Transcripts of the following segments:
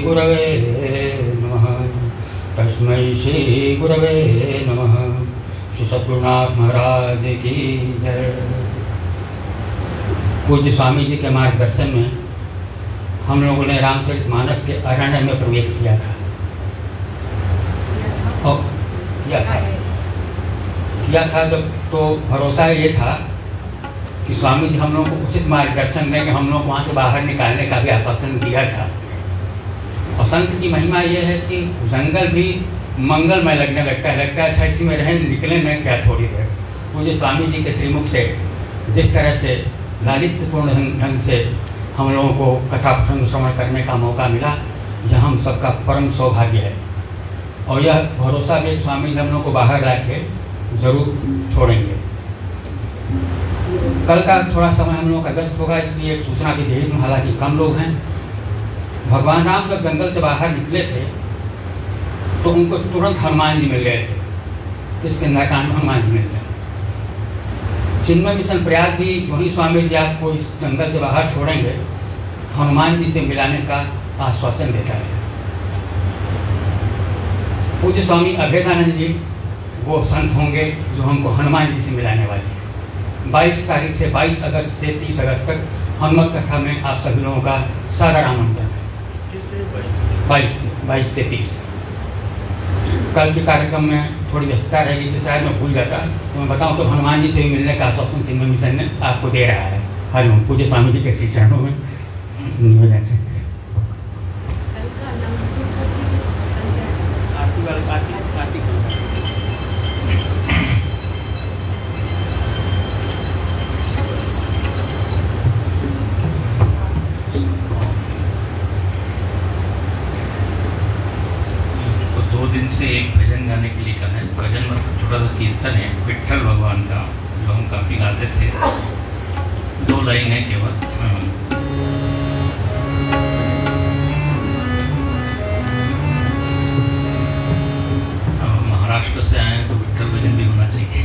गुरवे नमः। तस्मै श्री गुरवे नमः। श्री सद्गुरुनाथ महाराज की जय। पूज्य स्वामी जी के मार्गदर्शन में हम लोगों ने रामचरितमानस के अरण्य में प्रवेश किया था और किया था जब तो भरोसा ये था कि स्वामी जी हम लोगों को उचित मार्गदर्शन देंगे। हम लोग वहाँ से बाहर निकालने का भी आश्वासन दिया था। और संत की महिमा ये है कि जंगल भी मंगलमय लगने लगता है अच्छा इसी में रहें, निकले में क्या थोड़ी देर। मुझे स्वामी जी के श्रीमुख से जिस तरह से लालित्यपूर्ण ढंग से हम लोगों को कथा प्रसंग श्रवण करने का मौका मिला, यह हम सबका परम सौभाग्य है। और यह भरोसा भी स्वामी जी हम लोग को बाहर ला के जरूर छोड़ेंगे। कल का थोड़ा समय हम लोगों का व्यस्त होगा, इसलिए एक सूचना भी दे दूँ। हालांकि कम लोग हैं। भगवान राम जब जंगल से बाहर निकले थे तो उनको तुरंत हनुमान जी मिल गए थे। इसके अंदर हनुमान जी मिलते हैं। चिन्मय मिशन प्रयाग भी वही स्वामी जी आपको इस जंगल से बाहर छोड़ेंगे, हनुमान जी से मिलाने का आश्वासन देता है। पूज्य स्वामी अभेदानंद जी वो संत होंगे जो हमको हनुमान जी से मिलाने वाले हैं। 22 तारीख से 22 अगस्त से 30 अगस्त तक हनुमत कथा में आप सभी लोगों का सारा आमंत्रण है। 22 से 30। कल के कार्यक्रम में थोड़ी व्यस्तता रहेगी तो शायद मैं भूल जाता, तो मैं बताऊं तो हनुमान जी से भी मिलने का आश्वासन चिन्मय मिशन ने आपको दे रहा है। हरिओम। पूज्य स्वामी जी के श्री चरणों में निवेदन है। से एक भजन गाने के लिए कहा है। भजन मतलब छोटा सा कीर्तन है विट्ठल भगवान का, जो हम काफी गाते थे। 2 लाइन है केवल। महाराष्ट्र से आए तो विट्ठल भजन भी होना चाहिए।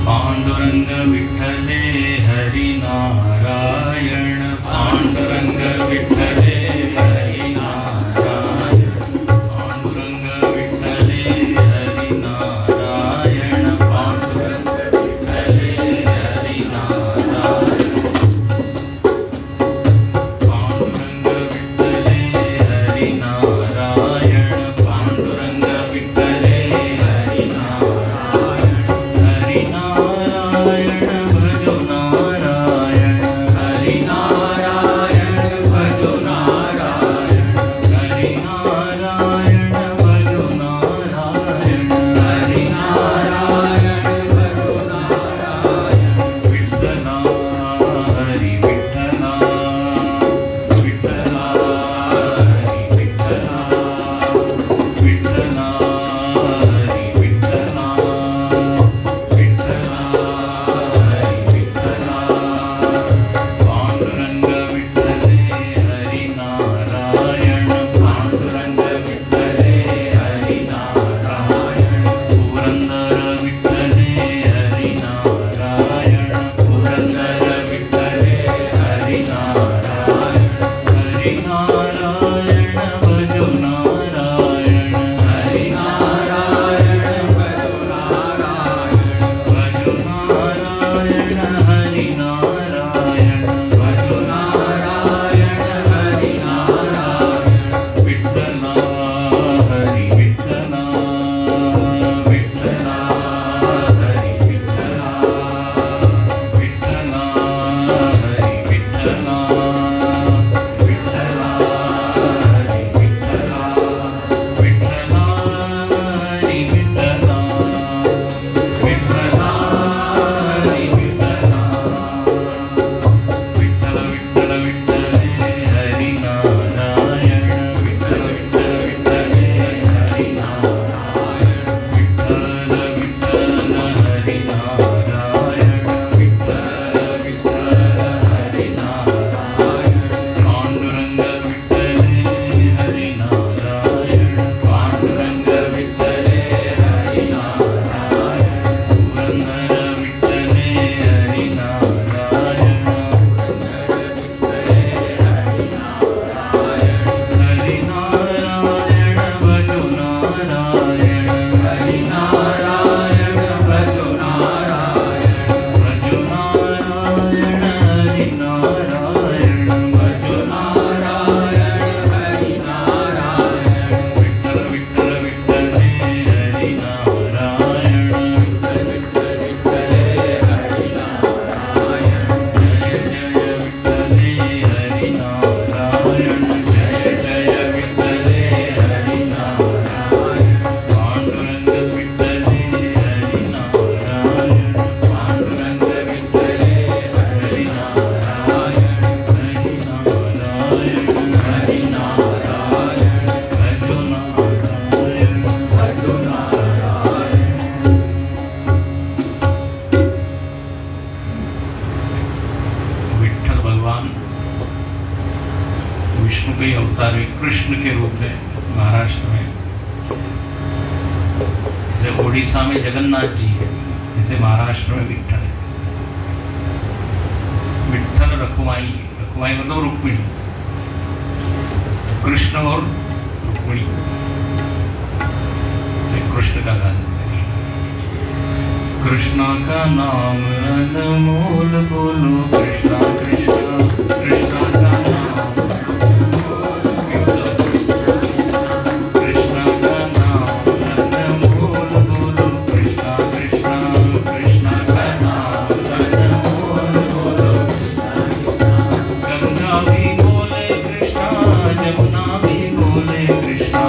पांडुरंग विठ्ठले हरि नारायण, पांडुरंग विठ्ठले हरि नारायण। विष्णु के अवतार में कृष्ण के रूप में महाराष्ट्र में, जैसे उड़ीसा में जगन्नाथ जी है, जैसे महाराष्ट्र में विठ्ठल है। विठ्ठल रखुमाई, रखुमाई मतलब रुक्मिणी, कृष्ण और रुक्मिणी, कृष्ण का गान। कृष्ण का नाम अनमोल बोलो, कृष्णा कृष्णा, कृष्णा का नाम कृष्णा का नाम अनमोल बोलो, कृष्णा कृष्णा, कृष्णा का नाम अनमोल बोलो। गंगा भी बोले कृष्णा, जमुना भी बोले कृष्णा,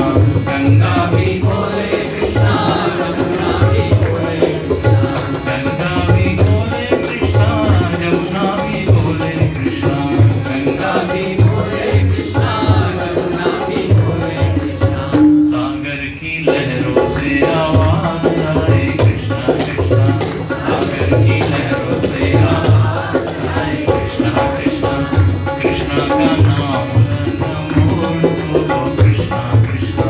गंगा भी बोले कृष्णा, जमुना भी बोले कृष्णा, गंगा भी बोले कृष्णा, जमुना भी बोले कृष्णा, गंगा भी बोले कृष्णा, जमुना भी बोले कृष्णा। सागर की लहरों से आवाज आए कृष्णा कृष्णा, सागर की लहरों से आवाज आए कृष्णा कृष्णा, कृष्णा का नाम अनमोल बोलो, कृष्णा कृष्णा,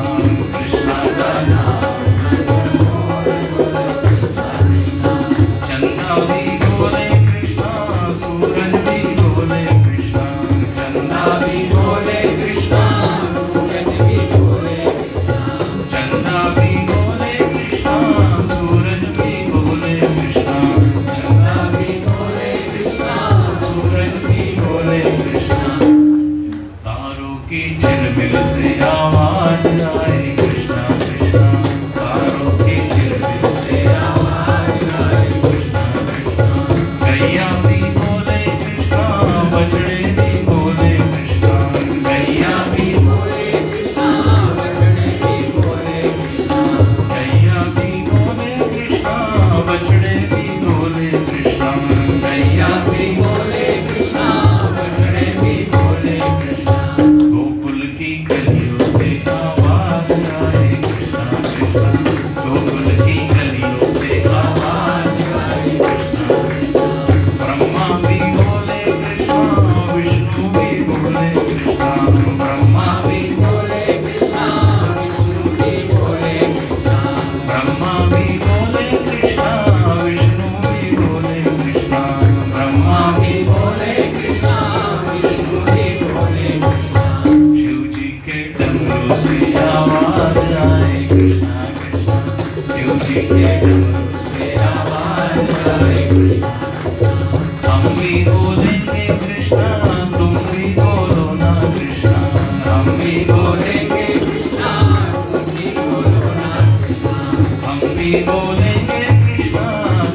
कृष्णा का नाम अनमोल बोलो, कृष्णा कृष्णा। चंदा भी बोले कृष्णा, सूरज भी बोले कृष्णा, चंदा भी बोले कृष्णा, सूरज भी बोले कृष्णा, चंदा भी बोले कृष्णा, सूरज भी बोले कृष्णा, चंदा भी बोले कृष्णा, सूरज भी बोले कृष्णा। तारों की झिलमिल से आवाज आए कृष्णा कृष्णा, तारों की झिलमिल से आवाज आए कृष्णा कृष्णा। गैया भी बोले कृष्णा, बछड़े भी बोले कृष्णा, गैया भी बोले कृष्णा, बछड़े भी बोले कृष्णा, गैया भी बोले कृष्णा, बछड़े भी बोले कृष्णा, गैया भी बोले कृष्णा, बछड़े भी बोले कृष्णा। गोकुल की गलियों से आवाज आए कृष्णा कृष्णा, गोकुल की गलियों से आवाज आए कृष्णा कृष्णा। ब्रह्मा भी बोले कृष्णा, विष्णु भी बोले कृष्णा, ब्रह्मा भी बोले कृष्णा, विष्णु भी बोले कृष्णा, ब्रह्मा भी बोले कृष्णा, विष्णु भी बोले कृष्णा, ब्रह्मा भी बोले कृष्णा, विष्णु भी बोले कृष्णा। शिव जी के डमरू से आवाज आए कृष्णा कृष्णा, शिव जी के डमरू से आवाज आए कृष्णा कृष्णा। हम भी बोलेंगे कृष्णा, तुम भी बोलो ना कृष्णा, हम भी बोलेंगे कृष्णा, तुम भी बोलो ना कृष्णा, हम भी बोलेंगे कृष्णा,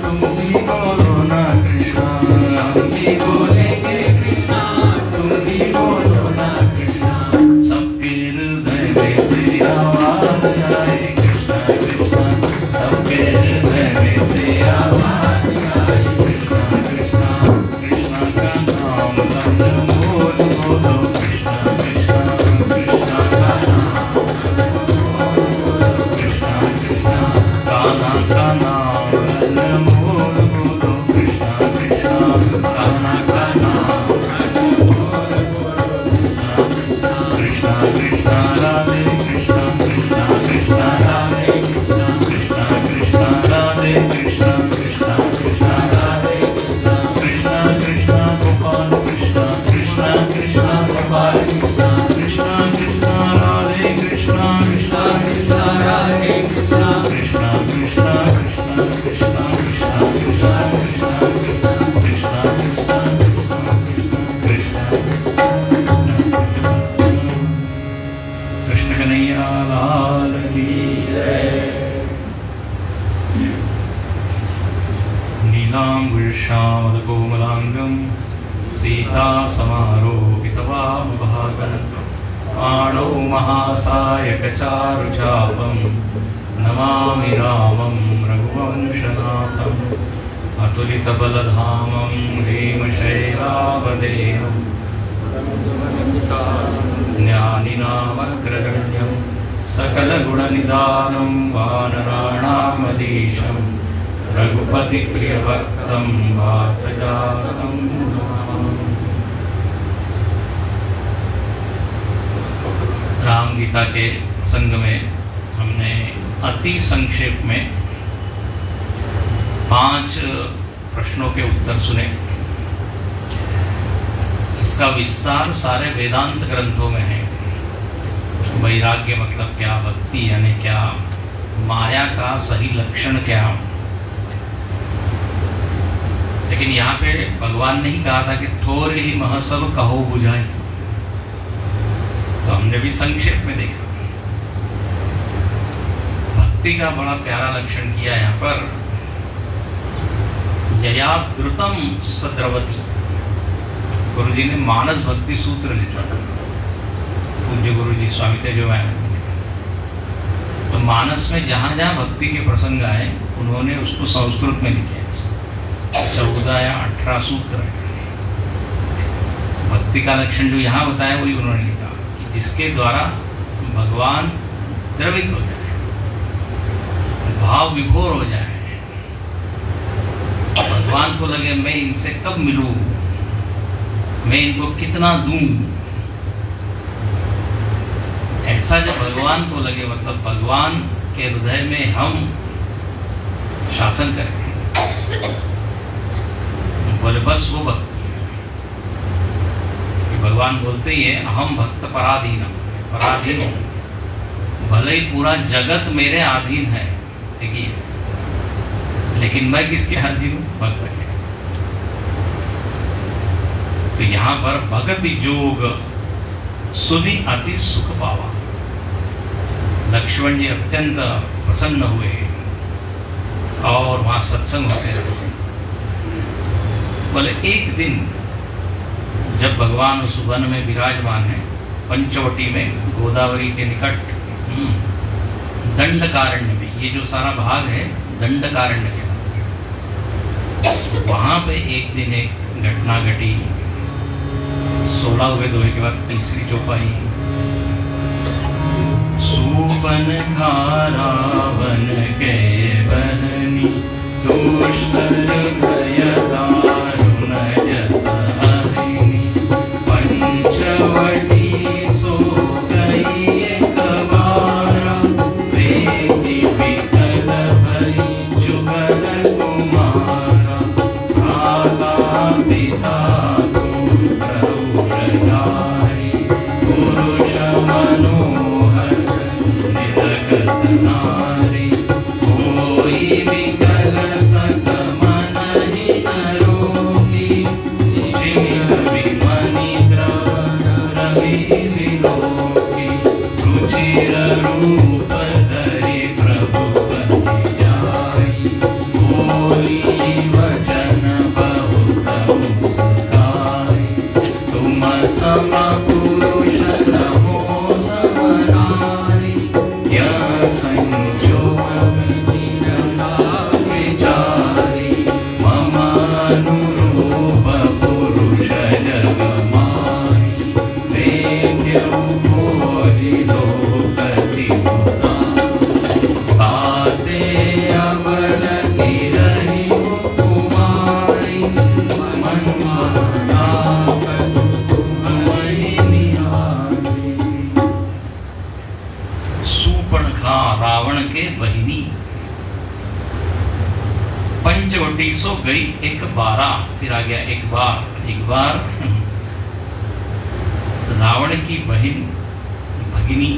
तुम भी बोलो ना कृष्णा, हम भी बोलेंगे कृष्णा, तुम भी बोलो ना कृष्णा। सबके हृदय में से आवाज आए कृष्णा कृष्णा, सबके हृदय में से आवाज आए कृष्णा कृष्णा, कृष्णा का नाम अनमोल बोलो, कृष्णा कृष्णा, कृष्णा का नाम अनमोल बोलो, कृष्णा कृष्णा। कान्हा का नाम अनमोल बोलो, कृष्णा कृष्णा, कान्हा का नाम अनमोल बोलो, कृष्णा कृष्णा। कृष्णा कृष्णा राधे कृष्णा, कृष्णा कृष्णा राधे कृष्णा, कृष्णा कृष्णा राधे कृष्णा, कृष्णा कृष्णा राधे कृष्णा, कृष्णा कृष्णा गोपाल कृष्णा, कृष्णा कृष्णा गोपाल कृष्णा, कृष्णा कृष्णा राधे कृष्णा, कृष्णा कृष्णा राधे कृष्णा, कृष्णा कृष्णा कृष्णा कृष्णा कृष्णा कृष्णा कृष्णा कृष्णा कृष्णा कृष्ण कन्हैया लाल की जय। नीलांबुश्यामलकोमलांगं सीता समारोपितवामभागं, आणौ महासायकचारुचापं नमामि रामं रघुवंशनाथम्। अतुलितबलधामं हेमशैलावदेहं, ज्ञानिनामग्रगण्यं सकलगुणनिधानं वानराणामधीशं, रघुपतिप्रियभक्तं वातजातं नमामि। राम गीता के संग में हमने अति संक्षेप में 5 प्रश्नों के उत्तर सुने। इसका विस्तार सारे वेदांत ग्रंथों में है। वैराग्य मतलब क्या, भक्ति यानी क्या, माया का सही लक्षण क्या। लेकिन यहाँ पे भगवान ने ही कहा था कि थोड़े ही महसब कहो बुझाए, तो हमने भी संक्षेप में देखा। भक्ति का बड़ा प्यारा लक्षण किया यहाँ पर, यया द्रुतम सद्रवती। गुरु जी ने मानस भक्ति सूत्र लिखा, पूज्य गुरु जी स्वामी तेजोमयानंद। तो मानस में जहाँ जहाँ भक्ति के प्रसंग आए उन्होंने उसको संस्कृत में लिखे। 14 या 18 सूत्र है। भक्ति का लक्षण जो यहाँ बताया वही उन्होंने लिखा कि जिसके द्वारा भगवान द्रवित हो जाए, भाव विभोर हो जाए, भगवान को लगे मैं इनसे कब मिलूं, मैं इनको कितना दूं। ऐसा जब भगवान को लगे, मतलब भगवान के हृदय में हम शासन करें, बोले बस वो भक्ति है। कि भगवान बोलते ही है अहम भक्त पराधीन, पराधीन हूं, भले ही पूरा जगत मेरे अधीन है, देखिए, लेकिन मैं किसके अधीन हूं? भक्त के। तो यहां पर भगति जोग सुनि अति सुख पावा। लक्ष्मण जी अत्यंत प्रसन्न हुए और वहां सत्संग होते रहे। बोले एक दिन जब भगवान उस वन में विराजमान है, पंचवटी में, गोदावरी के निकट, दंडकारण्य में, ये जो सारा भाग है दंडकारण्य के, वहां पे एक दिन एक घटना घटी। 16वें दोहे के बाद तीसरी चौपाई। सूपनखा रावण के बरनी, दुष्कर भय दारुण जस हरिणी। पंचवटी सो गई एक बारा, प्रीति विकल भई जुगल कुमारा। भ्राता पिता प्रभु प्रचारी, पुरुष मनोहर निरगत नारी। कोई विकल सत मन ही न रोगी, जिय विमनि द्रवन रवि विलोकी। रुचिर रूप धरि प्रभु बनि जाई, बोली वचन बहुत मुस्काई। तुम सम पुरुष न हो समनारी, यह संजोग विधि न विचारी। मम अनुरूप पुरुष जग माही, देख्यौ भोजि लोकति मुदा। बाते अबल गिरहि कुमारी, मनमाना महि निहारी। सूर्पणखा रावण के बहिनी, पंचवटी सो गई एक बारा। फिर आ गया एक बार रावण की बहन, भगिनी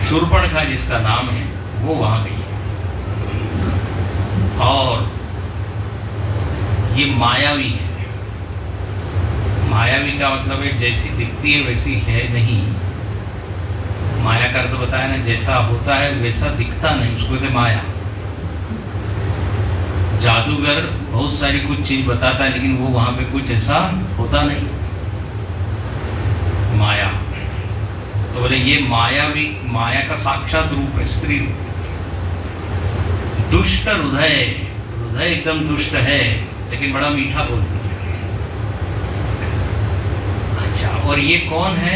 शूर्पणखा जिसका नाम है, वो वहां गई। और ये मायावी है। मायावी का मतलब है जैसी दिखती है वैसी है नहीं। माया का अर्थ बताया ना, जैसा होता है वैसा दिखता नहीं, उसको कहते माया। जादूगर बहुत सारी कुछ चीज बताता है, लेकिन वो वहां पे कुछ ऐसा होता नहीं, माया। तो बोले ये मायावी, माया का साक्षात रूप है, स्त्री रूप। दुष्ट हृदय, हृदय एकदम दुष्ट है, लेकिन बड़ा मीठा बोलती है। अच्छा, और ये कौन है?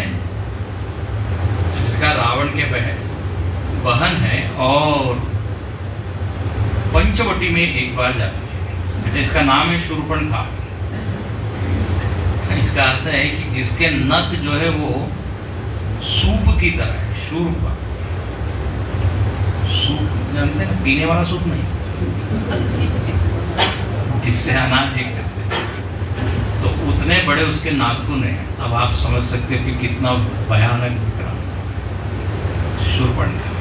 जिसका रावण के बहन है और पंचवटी में एक बार जाती है। अच्छा, इसका नाम है शूर्पणखा। इसका अर्थ है कि जिसके नख जो है वो सूप की तरह है, शूर्पा। सूप जानते हैं, पीने वाला सूप नहीं, जिससे अनाज एक करते हैं। तो उतने बड़े उसके नाखून हैं। अब आप समझ सकते हो कि कितना भयानक दिख रहा शूर्पणखा।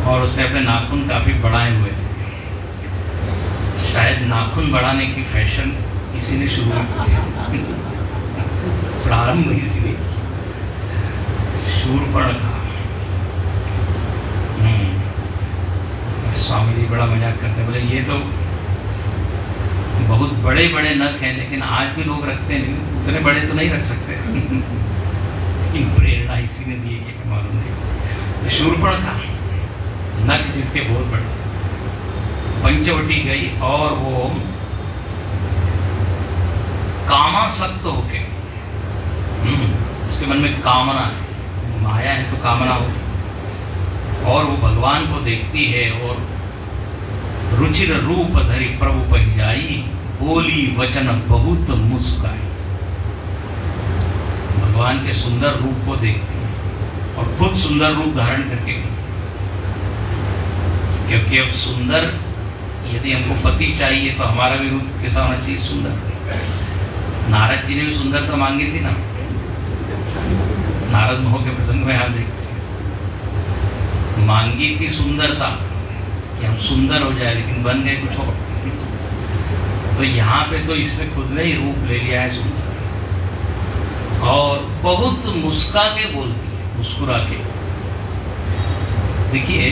और उसने अपने नाखून काफी बढ़ाए हुए थे। शायद नाखून बढ़ाने की फैशन इसी ने शुरू की, प्रारंभ इसी ने। शूर्पणखा। स्वामी जी बड़ा मजाक करते, बोले ये तो बहुत बड़े बड़े नख हैं, लेकिन आज भी लोग रखते हैं, लेकिन उतने बड़े तो नहीं रख सकते। प्रेरणा इसी ने दी है कि मालूम नहीं। तो शूर्पणखा, नख जिसके बहुत बड़े। पंचवटी गई और वो कामासक्त होके, उसके मन में कामना है, माया है तो कामना हो, और वो भगवान को देखती है और रुचिर रूप धरि प्रभु पह जाई, बोली वचन बहुत मुस्काई। भगवान के सुंदर रूप को देखती है और खुद सुंदर रूप धारण करके, क्योंकि अब सुंदर, यदि हमको पति चाहिए तो हमारा भी रूप कैसा होना चाहिए? सुंदर। नारद जी ने भी सुंदरता मांगी थी ना, नारद मोह के प्रसंग में आप देखते हैं, मांगी थी सुंदरता कि हम सुंदर हो जाए, लेकिन बन गए कुछ और। तो यहाँ पे तो इसने खुद ने ही रूप ले लिया है सुंदर, और बहुत मुस्का के बोलती है, मुस्कुरा के। देखिए,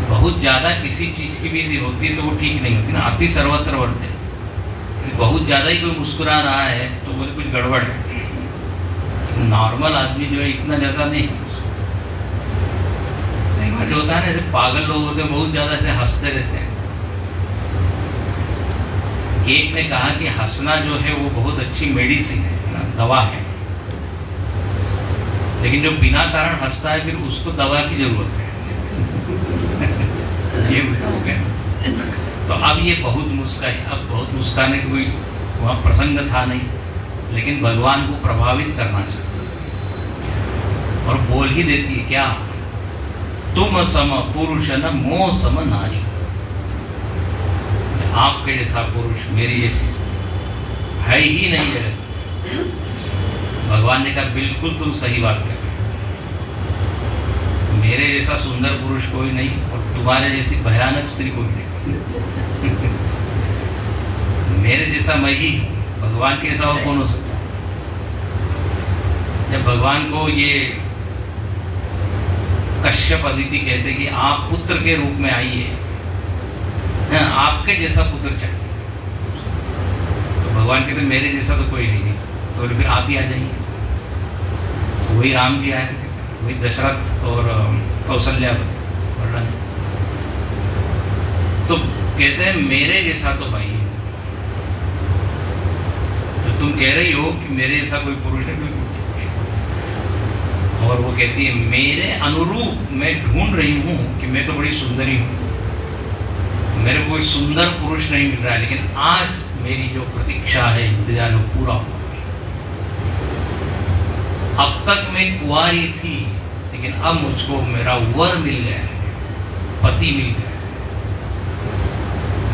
बहुत ज्यादा किसी चीज की भी यदि होती है तो वो ठीक नहीं होती ना, अति सर्वत्र वर्ते। बहुत ज्यादा ही कोई मुस्कुरा रहा है तो बोले कुछ गड़बड़ है। नॉर्मल आदमी जो है इतना ज्यादा नहीं, जो होता है ना, ऐसे पागल लोग होते हैं, बहुत ज्यादा ऐसे हंसते रहते हैं। एक ने कहा कि हंसना जो है वो बहुत अच्छी मेडिसिन है ना, दवा है, लेकिन जो बिना कारण हंसता है फिर उसको दवा की जरूरत है। ये हो गया। तो अब ये बहुत मुस्काई, अब बहुत मुस्काने का कोई वहाँ प्रसंग था नहीं, लेकिन भगवान को प्रभावित करना चाहती है और बोल ही देती है, क्या तुम सम पुरुष न मोह सम नारी। आपके जैसा पुरुष मेरी जैसी है ही नहीं जगत। भगवान ने कहा बिल्कुल तुम सही बात कर, मेरे जैसा सुंदर पुरुष कोई नहीं और तुम्हारे जैसी भयानक स्त्री कोई नहीं। मेरे जैसा मैं ही, भगवान के जैसा और कौन हो सकता? जब भगवान को ये कश्यप अदिति कहते कि आप पुत्र के रूप में आइए, आपके जैसा पुत्र चाहिए, तो भगवान कहते मेरे जैसा तो कोई नहीं, तो फिर आप ही आ जाइए। तो वही राम जी आए थे, वही दशरथ और कौशल्या वर्णन। तो कहते हैं मेरे जैसा तो भाई, तो तुम कह रही हो कि मेरे जैसा कोई पुरुष है, कोई, और वो कहती है मेरे अनुरूप मैं ढूंढ रही हूं कि मैं तो बड़ी सुंदरी हूं, मेरे को कोई सुंदर पुरुष नहीं मिल रहा है, लेकिन आज मेरी जो प्रतीक्षा है, इंतजार वो पूरा हुआ। अब तक मैं कुंवारी थी, लेकिन अब मुझको मेरा वर मिल गया है, पति मिल गया है।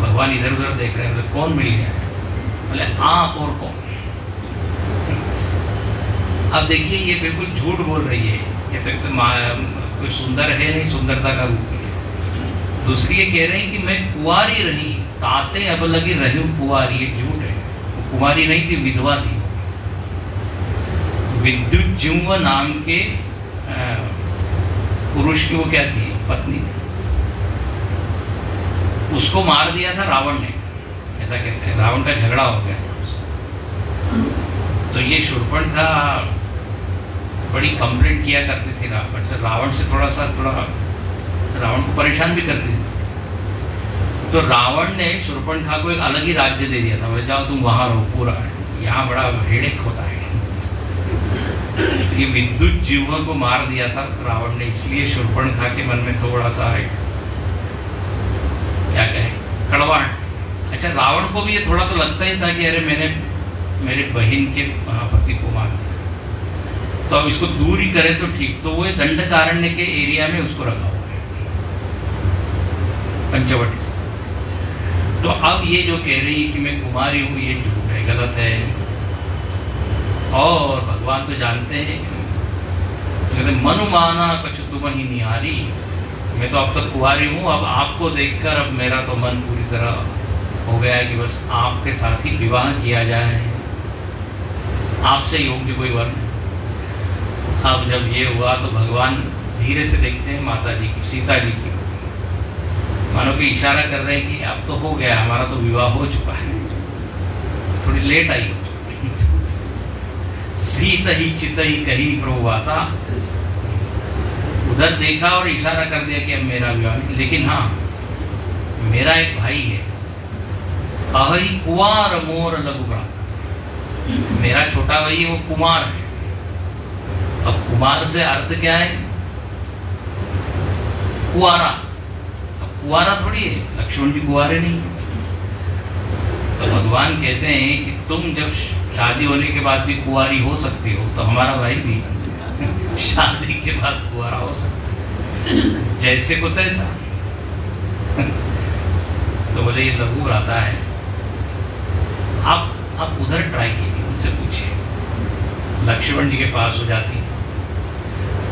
भगवान इधर उधर देख रहे हैं, कौन मिल गया है? बोले आप और कौन? अब देखिए, ये बिल्कुल झूठ बोल रही है, ये तो कोई सुंदर है नहीं, सुंदरता का रूप है। दूसरी ये कह रही कि मैं कुंवारी रही, ताते अब लगी रही हूं कुंवारी, ये झूठ है। वो कुंवारी नहीं थी, विधवा थी। विद्युज्युम्न नाम के पुरुष की वो क्या थी? पत्नी थी। उसको मार दिया था रावण ने, ऐसा कहते हैं। रावण का झगड़ा हो गया, तो ये शूर्पणखा बड़ी कंप्लेंट किया करती थी रावण से, थोड़ा रावण को परेशान भी करती थी। तो रावण ने शूर्पणखा को एक अलग ही राज्य दे दिया था, बोले जाओ तुम वहां रहो, पूरा यहाँ बड़ा हेडेक होता है। ये विद्युत जीवों को मार दिया था रावण ने, इसलिए शूर्पणखा के मन में थोड़ा सा क्या कहे, कड़वाहट। अच्छा, रावण को भी ये थोड़ा तो लगता ही था कि अरे मैंने मेरे बहन के पति को मार दिया। तो अब इसको दूर ही करें तो ठीक, तो वो दंडकारण्य के एरिया में उसको रखा हुआ है पंचवटी से। तो अब ये जो कह रही है कि मैं कुमारी हूं, ये झूठ है, गलत है। और भगवान तो जानते हैं, कहते मनुमाना कुछ तुम ही निहारी, मैं तो अब तक कुंवारी हूं, अब आपको देखकर अब मेरा तो मन पूरी तरह हो गया है कि बस आपके साथ ही विवाह किया जाए, आपसे योग्य कोई वर नहीं। अब जब ये हुआ तो भगवान धीरे से देखते हैं माता जी की, सीता जी की, मानो कि इशारा कर रहे हैं कि अब तो हो गया, हमारा तो विवाह हो चुका है, थोड़ी लेट आई हो सीत ही चित ही कहीं प्रभुवाता, उधर देखा और इशारा कर दिया कि अब मेरा विवाह नहीं। लेकिन हाँ, मेरा एक भाई है, अहि कुंवार मोर लघु भ्राता, मेरा छोटा भाई है, वो कुमार है। अब कुमार से अर्थ क्या है? कुआरा। अब कुआरा थोड़ी है, लक्ष्मण जी कुआरे नहीं। तो भगवान कहते हैं कि तुम जब शादी होने के बाद भी कुंवारी हो सकती हो, तो हमारा भाई भी शादी के बाद कुंवारा हो सकता है, जैसे को तैसा। तो बोले ये लघु भ्राता है, आप उधर ट्राई कीजिए, उनसे पूछिए, लक्ष्मण जी के पास हो जाती।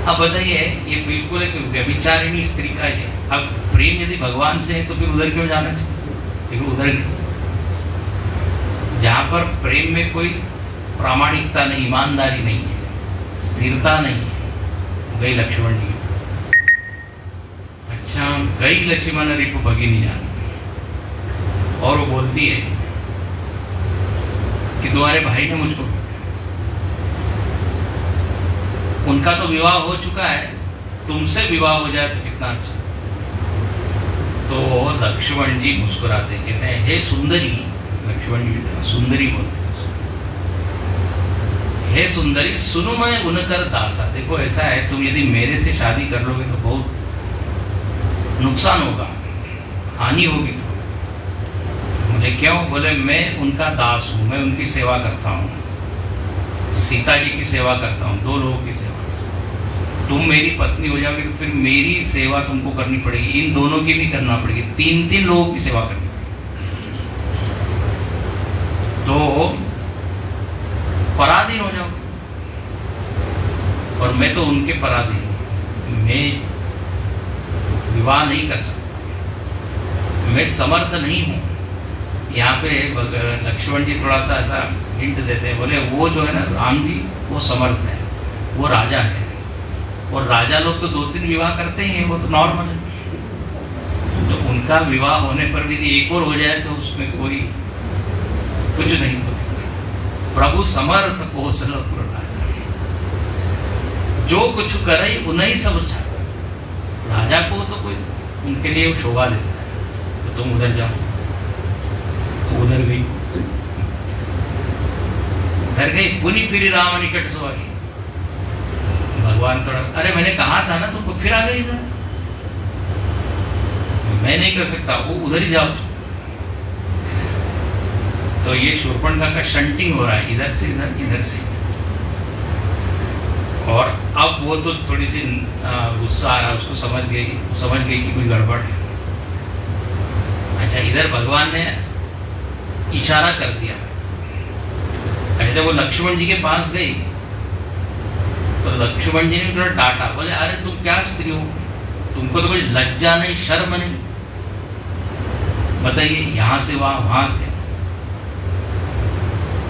अब बताइए, ये बिल्कुल ऐसे व्यभिचारिणी स्त्री का है। अब प्रेम यदि भगवान से है तो फिर उधर क्यों जाना चाहिए? फिर उधर जहां पर प्रेम में कोई प्रामाणिकता नहीं, ईमानदारी नहीं है, स्थिरता नहीं है, गई लक्ष्मण जी। अच्छा, गई लक्ष्मण रिपु भगिनी जान। और वो बोलती है कि तुम्हारे भाई ने मुझको, उनका तो विवाह हो चुका है, तुमसे विवाह हो जाए तो कितना अच्छा। तो लक्ष्मण जी मुस्कुराते कहते हैं, हे सुंदरी, लक्ष्मण जी सुंदरी बोलते, हे सुंदरी सुनो मैं उनकर दासा। देखो ऐसा है, तुम यदि मेरे से शादी कर लोगे तो बहुत नुकसान होगा, हानि होगी। तो मुझे क्यों? बोले मैं उनका दास हूं, मैं उनकी सेवा करता हूं, सीता जी की सेवा करता हूं, दो लोगों की सेवा। तुम मेरी पत्नी हो जाओगी तो फिर मेरी सेवा तुमको करनी पड़ेगी, इन दोनों की भी करना पड़ेगी, 3-3 लोगों की सेवा करनी पड़ेगी, तो पराधीन हो जाओगे। और मैं तो उनके पराधीन हूं, मैं विवाह नहीं कर सकता, मैं समर्थ नहीं हूं। यहाँ पे लक्ष्मण जी थोड़ा सा ऐसा हिंट देते हैं, बोले वो जो है ना राम जी, वो समर्थ है, वो राजा है, और राजा लोग तो 2-3 विवाह करते ही हैं, वो तो नॉर्मल है। तो उनका विवाह होने पर भी एक और हो जाए तो उसमें कोई कुछ नहीं होता। प्रभु समर्थ कौशलपुर राजा, जो कुछ करे उन्हीं सब छाता। राजा को तो कोई उनके लिए शोभा देता है, तो तुम उधर जाओ। तो उधर गई, उधर गई, पुनी फिरी राम निकट सो आई। भगवान थोड़ा, अरे मैंने कहा था ना तुमको, फिर आ गई इधर, मैं नहीं कर सकता, वो उधर ही जाओ। तो ये शूर्पणखा का शंटिंग हो रहा है, इधर से इधर, इधर से। और अब वो तो थोड़ी सी गुस्सा आ रहा, उसको समझ गई कि कोई गड़बड़ है। अच्छा, इधर भगवान ने इशारा कर दिया। अच्छा, वो लक्ष्मण जी के पास गई तो लक्ष्मण जी ने थोड़ा डांटा, बोले अरे तुम क्या स्त्री हो, तुमको तो कोई लज्जा नहीं, शर्म नहीं, बताइए यहां से वहां से।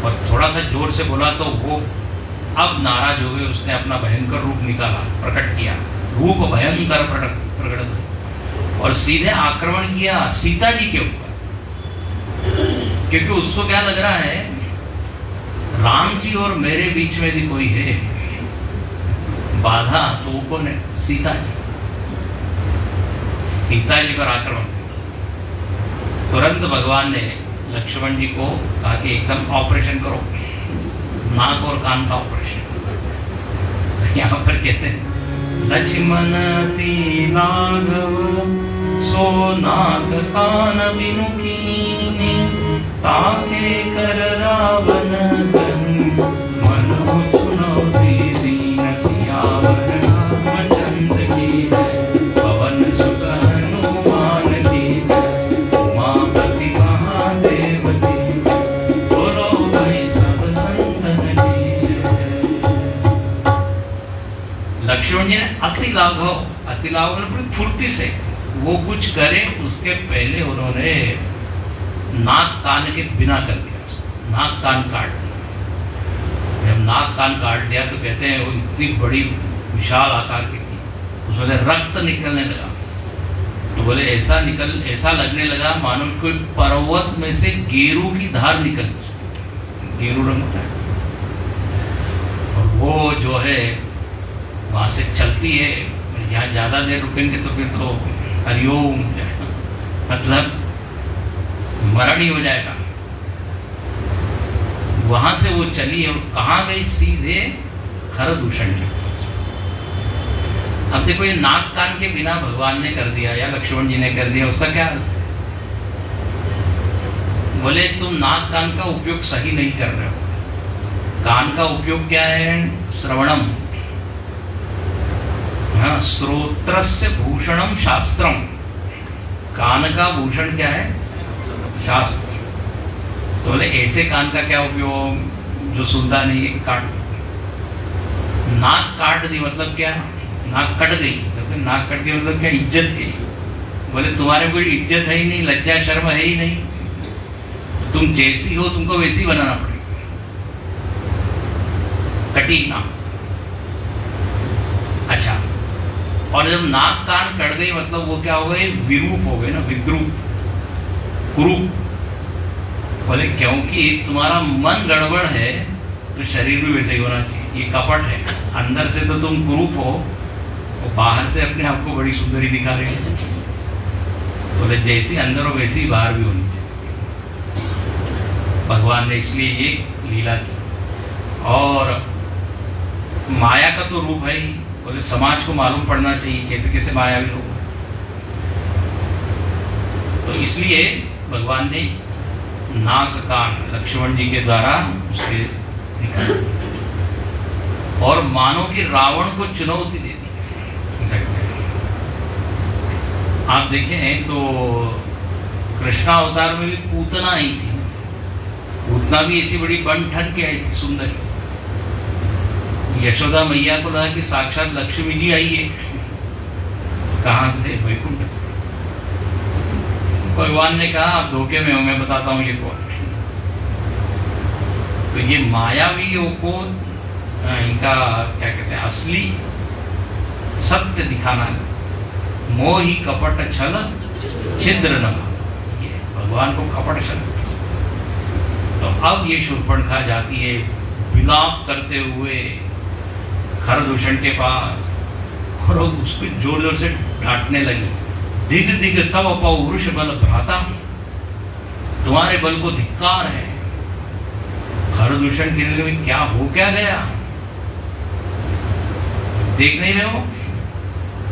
और थोड़ा सा जोर से बोला तो वो अब नाराज हो गए, उसने अपना भयंकर रूप निकाला, प्रकट किया, रूप भयंकर प्रकट, और सीधे आक्रमण किया सीता जी के ऊपर। क्योंकि उसको क्या लग रहा है, राम जी और मेरे बीच में यदि कोई है बाधा तो वो कौन है? सीता जी। सीता जी पर आक्रमण। तुरंत भगवान ने लक्ष्मण जी को कहा कि एकदम ऑपरेशन करो, नाक और कान का ऑपरेशन। यहाँ पर कहते हैं लक्ष्मण ती लाघव सो नाक कान बिनु कीनी, ताके कर रावण मन चुनौती दीनी। लक्ष्मण जी ने अति लाघव पूरी फुर्ती से वो कुछ करे उसके पहले उन्होंने नाक कान के बिना कर दिया, नाक कान काट दिया। जब नाक कान काट दिया तो कहते हैं वो इतनी बड़ी विशाल आकार की थी, उसमें से रक्त निकलने लगा। तो बोले ऐसा लगने लगा मानो कोई पर्वत में से गेरू की धार निकल, गेरू रंग होता है, और वो जो है वहां से चलती है। यहाँ ज्यादा देर रुकेंगे तो फिर तो हरिओम मतलब मरण ही हो जाएगा। वहां से वो चली और कहाँ गई? सीधे खरदूषण के पास। अब देखो, ये नाक कान के बिना भगवान ने कर दिया या लक्ष्मण जी ने कर दिया, उसका क्या अर्थ है? बोले तुम नाक कान का उपयोग सही नहीं कर रहे हो। कान का उपयोग क्या है? श्रवणम, हाँ, श्रोत्रस्य भूषणम शास्त्रम। कान का भूषण क्या है? शास्त्र। तो बोले ऐसे कान का क्या उपयोग जो सुनता नहीं है? काट। नाक काट दी मतलब क्या? नाक कट गई। तो नाक कट गई मतलब क्या? इज्जत गई। बोले तुम्हारे कोई इज्जत है ही नहीं, लज्जा शर्म है ही नहीं, तुम जैसी हो तुमको वैसी बनाना पड़ेगा। कटी नाक। अच्छा, और जब नाक कान कट गई मतलब वो क्या हो गए? विरूप हो गए ना, विद्रूप, कुरूप। बोले क्योंकि तुम्हारा मन गड़बड़ है तो शरीर भी वैसे ही होना चाहिए। ये कपट है, अंदर से तो तुम कुरूप हो, और बाहर से अपने आप को बड़ी सुंदरी दिखा रहे हो। बोले जैसी अंदर हो वैसी ही बाहर भी होनी चाहिए। भगवान ने इसलिए ये लीला की। और माया का तो रूप है ही। बोले समाज को मालूम पड़ना चाहिए कैसे कैसे मायावी लोग। तो इसलिए भगवान ने नाक कान लक्ष्मण जी के द्वारा उसके निकाल, और मानो कि रावण को चुनौती दे दी। आप देखें तो कृष्णा अवतार में भी पूतना आई थी। पूतना भी ऐसी बड़ी बन ठन के आई थी, सुंदरी। यशोदा मैया को लगा कि साक्षात लक्ष्मी जी आई है। कहां से? वैकुंठ से। भगवान ने कहा आप धोखे में हो, मैं बताता हूं ये कौन। तो ये मायावियों को इनका क्या कहते हैं, असली सत्य दिखाना। मोही कपट छल छिद्र न, ये भगवान को कपट छल। तो अब ये शूर्पणखा जाती है विलाप करते हुए खरदूषण के पास, और उसको जोर जोर से डांटने लगी। दिग दिग तव पौरुष बल भ्राता, तुम्हारे बल को धिक्कार है। खरदूषण कहने लगे क्या हो क्या गया? देख नहीं रहे हो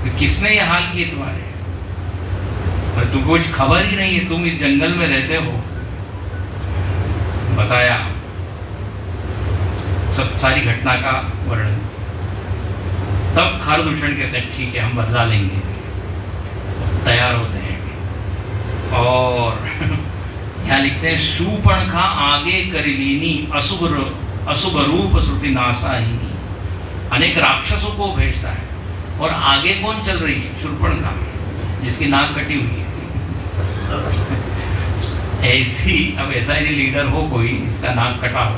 कि किसने ये हाल किए तुम्हारे? पर तुमको कुछ खबर ही नहीं है, तुम इस जंगल में रहते हो। बताया सब सारी घटना का वर्णन। तब खरदूषण कहते हैं ठीक है हम बदला लेंगे, तैयार होते हैं। और यहाँ लिखते हैं शूर्पणखा आगे करिलीनी अशुभ रूप श्रुति नासाहिनी। अनेक राक्षसों को भेजता है, और आगे कौन चल रही है? शूर्पणखा, जिसकी नाक कटी हुई है। ऐसी, अब ऐसा ही लीडर हो कोई इसका नाक कटा हो,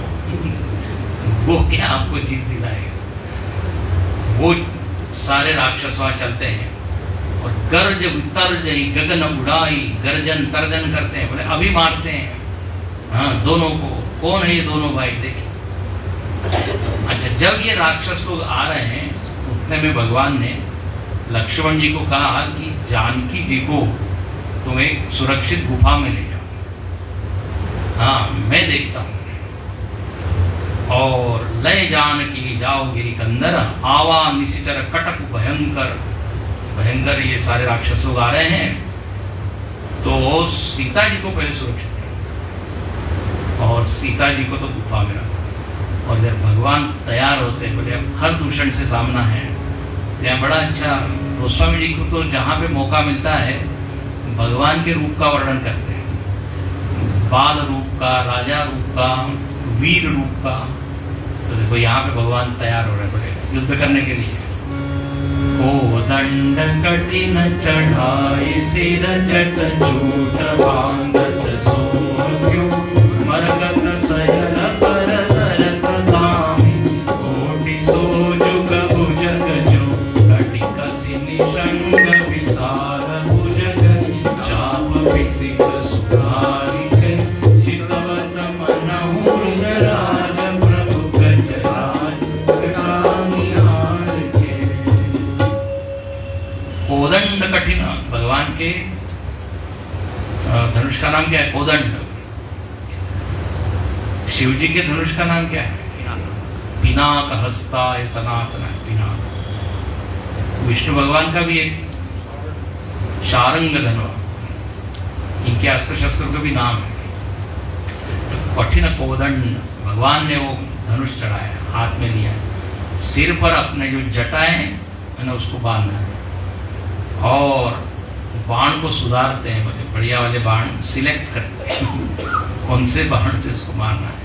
वो क्या आपको जीत दिलाएगा? वो सारे राक्षस वहां चलते हैं और गर्ज तर्ज गगन उड़ाई, गर्जन तर्जन करते हैं। बोले अभी मारते हैं, हाँ दोनों को। कौन है ये दोनों भाई? देखिए। अच्छा, जब ये राक्षस लोग आ रहे हैं उतने में भगवान ने लक्ष्मण जी को कहा कि जानकी जी को तुम एक सुरक्षित गुफा में ले जाओ, हाँ मैं देखता हूं। और लय जानकी जाओ गिरिकंदर, आवा निशिचर कटक भयंकर। भयंकर ये सारे राक्षस लोग आ रहे हैं, तो सीता जी को पहले सुरक्षित करो। और सीता जी को तो गुफा में रखो। और जब भगवान तैयार होते हैं, बोले अब खरदूषण से सामना है। यहाँ बड़ा अच्छा गोस्वामी जी को तो जहाँ पे मौका मिलता है भगवान के रूप का वर्णन करते हैं, बाल रूप का, राजा रूप का, वीर रूप का। तो देखो यहाँ पे भगवान तैयार हो रहे हैं बड़े युद्ध करने के लिए। कोदंड कठिन चढ़ाई सिर जट झूठ बांधत सोम्यो मरगत सयल पर धरत धामी कोटि सोजुग भुजग जो कटिक सिनि शंग विसार भुजग चाप विसिक सुधारिक चितवत मनहु राज प्रभु गजराज ग्रामिहार के। कोदंड कठिन, भगवान के धनुष का नाम क्या है? कोदंड। शिव जी के धनुष का नाम क्या है? पिनाक हस्ताय सनातन है, पिनाक। विष्णु भगवान का भी एक शारंग धनु, इनके अस्त्र शस्त्र का भी नाम है। कठिन कोदंड, भगवान ने वो धनुष चढ़ाया, हाथ में लिया, सिर पर अपने जो जटाएं है ना उसको बांधा है और बाण को सुधारते हैं, बड़े बढ़िया वाले बाण सिलेक्ट करते हैं कौन से बाण से उसको मारना है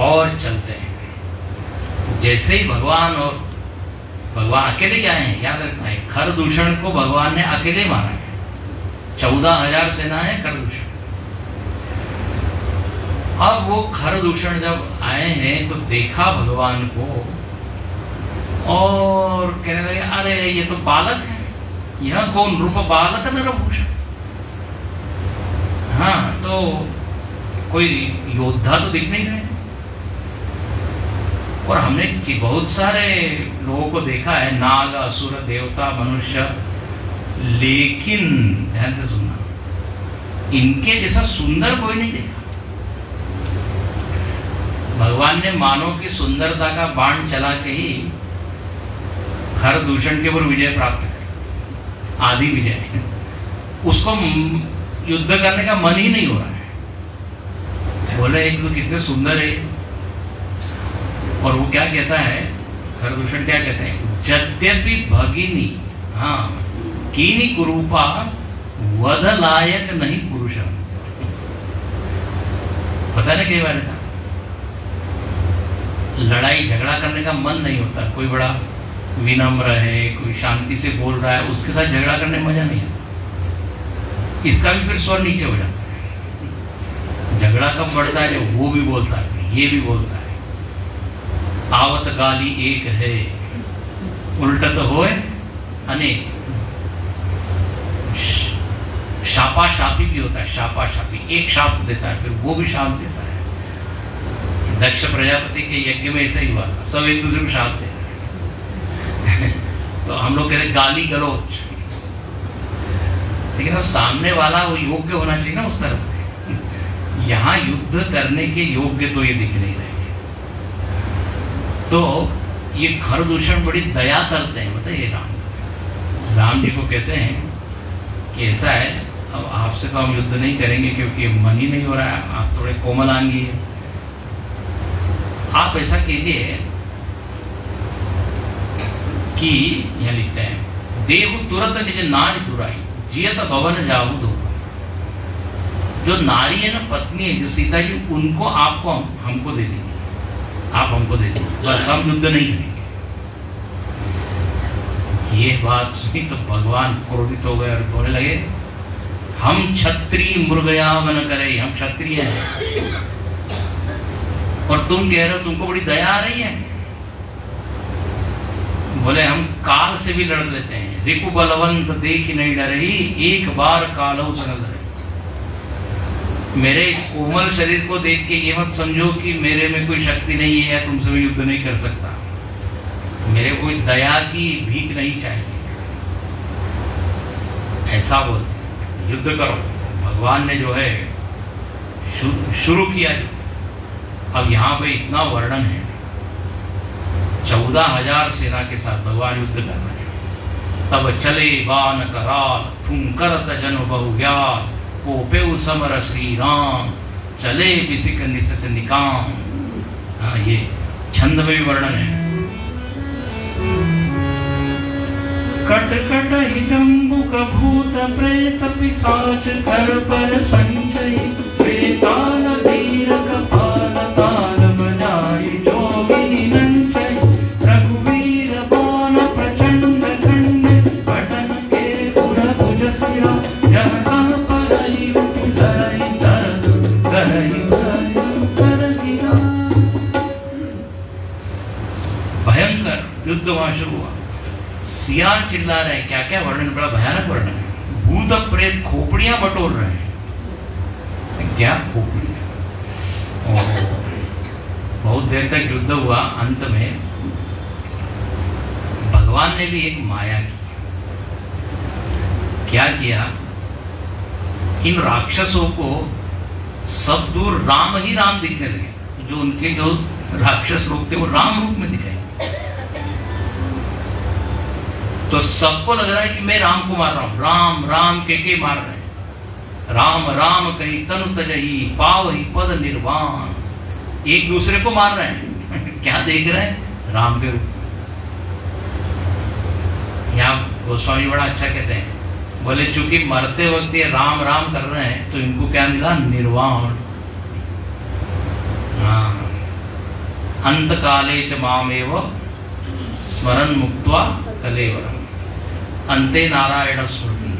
और चलते हैं। जैसे ही भगवान अकेले क्या है, याद रखना है, खरदूषण को भगवान ने अकेले मारा है। 14,000 सेना है खरदूषण। अब वो खरदूषण जब आए हैं तो देखा भगवान को और कहने लगे, अरे ये तो बालक है, यह कौन रूप बालक नरभूषण। हाँ, तो कोई योद्धा तो दिख नहीं रहे। और हमने कि बहुत सारे लोगों को देखा है, नाग, असुर, देवता, मनुष्य, लेकिन ध्यान से सुनना, इनके जैसा सुंदर कोई नहीं देखा। भगवान ने मानव की सुंदरता का बाण चला के ही खरदूषण के ऊपर विजय प्राप्त कर, आदि विजय। उसको युद्ध करने का मन ही नहीं हो रहा है। बोले एक तो कितने सुंदर है, और वो क्या कहता है, खरदूषण क्या कहते हैं, यद्यपि भगिनी हाँ कीनी कुरूपा वध लायक नहीं पुरुषम। पता नहीं कई बार था, लड़ाई झगड़ा करने का मन नहीं होता। कोई बड़ा विनम्र है, कोई शांति से बोल रहा है, उसके साथ झगड़ा करने में मजा नहीं आता। इसका भी फिर स्वर नीचे हो जाता है। झगड़ा कब बढ़ता है, जब वो भी बोलता है, ये भी बोलता है। आवत गाली एक है, उल्टत होए अनेक। शापा शापी भी होता है, शापा शापी, एक शाप देता है, फिर वो भी शाप देता है। दक्ष प्रजापति के यज्ञ में ऐसा ही हुआ था, सब एक दूसरे को शाप देते तो हम लोग कह रहे गाली गलौज, लेकिन अब सामने वाला वो योग्य होना चाहिए ना उस तरफ। यहां युद्ध करने के योग्य तो ये दिख नहीं रहे। तो ये खरदूषण बड़ी दया करते हैं, बताइए। राम जी को कहते हैं कि ऐसा है, अब आपसे तो हम युद्ध नहीं करेंगे क्योंकि मन ही नहीं हो रहा है, आप थोड़े कोमलांगी हैं। आप ऐसा कीजिए कि यह लिखते हैं, देव तुरंत निज नारी तुराई जियत भवन जाऊ दो। जो नारी है ना, पत्नी है, जो सीता जी, उनको आपको हमको दे देंगे, आप हमको दे दीजिए, बस हम युद्ध नहीं करेंगे। ये बात सुनी तो भगवान क्रोधित हो गए और बोलने लगे, हम क्षत्रिय मृगयावन करे, हम क्षत्रिय हैं और तुम कह रहे हो तुमको बड़ी दया आ रही है। बोले हम काल से भी लड़ लेते हैं, रिपु बलवंत देख नहीं डरे, एक बार कालो से न डरे। मेरे इस कोमल शरीर को देख के ये मत समझो कि मेरे में कोई शक्ति नहीं है या तुमसे मैं युद्ध नहीं कर सकता। मेरे को दया की भीख नहीं चाहिए, ऐसा बोलते। युद्ध करो। भगवान ने जो है शुरू किया। अब यहाँ पे इतना वर्णन है, 14,000 सेना के साथ भगवान युद्ध कर रहे हैं। तब चले बाण कराल, फुंकरत जन बहु ज्ञान, कोपेउ समर श्री राम, चले बिसिक निसत निकाम। ये छंद में भी वर्णन है। कट कट हिडम्बुक भूत प्रेत पिशाच कर पर संचय, प्रेताल धीर कपाल ताल बजाई जोगिनी नंचय, रघुवीर बाण प्रचंड भयंकर युद्ध वहां शुरू हुआ। सियार चिल्ला रहे हैं, क्या क्या वर्णन, बड़ा भयानक वर्णन है। भूत प्रेत खोपड़ियां बटोर रहे हैं। क्या खोपड़ियां? बहुत देर तक युद्ध हुआ। अंत में भगवान ने भी एक माया की। क्या किया? इन राक्षसों को सब दूर राम ही राम दिखने लगे। जो उनके जो राक्षस लोग थे वो राम रूप में दिखाई। तो सबको लग रहा है कि मैं राम को मार रहा हूं। राम राम के मार रहे हैं। राम राम कही तनु तजही पाव ही पद निर्वाण। एक दूसरे को मार रहे हैं। क्या देख रहे हैं? राम के रूप। यहाँ गोस्वामी बड़ा अच्छा कहते हैं, बोले चूंकि मरते वक्त ये राम राम कर रहे हैं तो इनको क्या मिला? निर्वाण। अंत काले च मामेव स्मरण मुक्त्वा कलेवरम अंते नारायण स्मृति।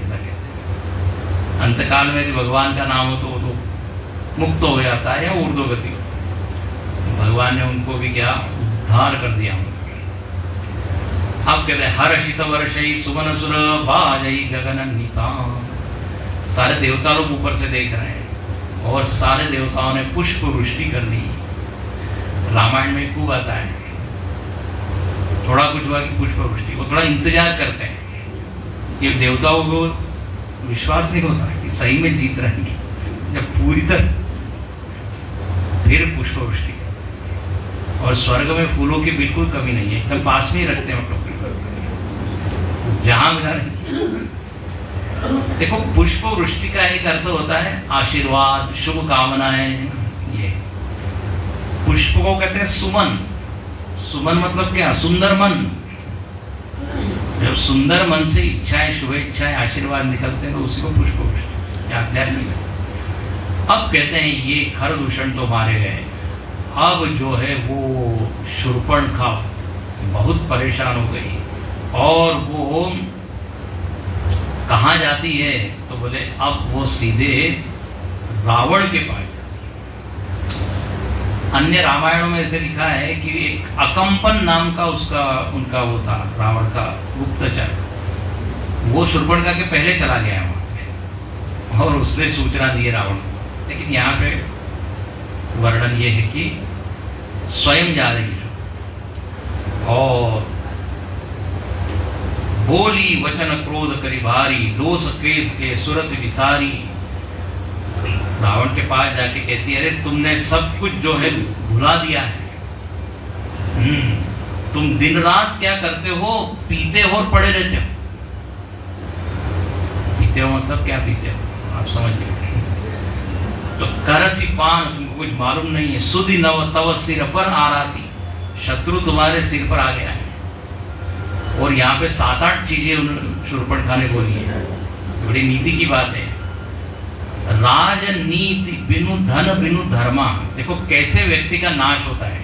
अंत काल में यदि भगवान का नाम हो तो वो तो मुक्त हो जाता है या ऊर्ध्वगति हो। भगवान ने उनको भी क्या उद्धार कर दिया। अब कहते हैं हर्षित वर्षई सुमन सुर बाजई गगन निशान। सारे देवता लोग ऊपर से देख रहे हैं और सारे देवताओं ने पुष्प वृष्टि कर दी। रामायण में खूब आता है, थोड़ा कुछ हुआ कि पुष्प वृष्टि। वो थोड़ा इंतजार करते हैं। ये देवताओं को विश्वास नहीं होता कि सही में जीत रहेंगे। जब पूरी तरह फिर पुष्प वृष्टि। और स्वर्ग में फूलों की बिल्कुल कमी नहीं है, एकदम पास में ही रखते हैं हम लोग जहां मिला रहे। देखो पुष्प वृष्टि का एक अर्थ होता है आशीर्वाद, शुभ कामनाएं। ये पुष्प को कहते हैं सुमन। सुमन मतलब क्या? सुंदर मन। जब सुंदर मन से इच्छाएं, शुभेच्छाएं, आशीर्वाद निकलते हैं तो उसी को पुष्प वृष्टि आध्यात्मिक है। अब कहते हैं ये खरदूषण तो मारे गए। अब जो है वो शूर्पणखा बहुत परेशान हो गई और वो कहाँ जाती है? तो बोले अब वो सीधे रावण के पास जाती। अन्य रामायणों में ऐसे लिखा है कि एक अकंपन नाम का उनका वो था, रावण का गुप्तचर। वो शूर्पणखा के पहले चला गया वहां पे और उसने सूचना दी रावण को। लेकिन यहाँ पे वर्णन ये है कि स्वयं जा रही है और बोली वचन क्रोध करी भारी दोष केस के सुरत विसारी। रावण के पास जाके कहती है, अरे तुमने सब कुछ जो है भुला दिया है। तुम दिन रात क्या करते हो? पीते हो और पड़े रहते हो। पीते हो मतलब क्या पीते हो? आप समझ लीजिए। तो करसी पान तुमको कुछ मालूम नहीं है। सुधि नव तव सिर पर आराती। शत्रु तुम्हारे सिर पर आ गया है। और यहाँ पे 7-8 चीजें शूर्पणखा ने बोली है। बड़ी नीति की बात है। राजनीति बिनु धन बिनु धर्मा। देखो कैसे व्यक्ति का नाश होता है,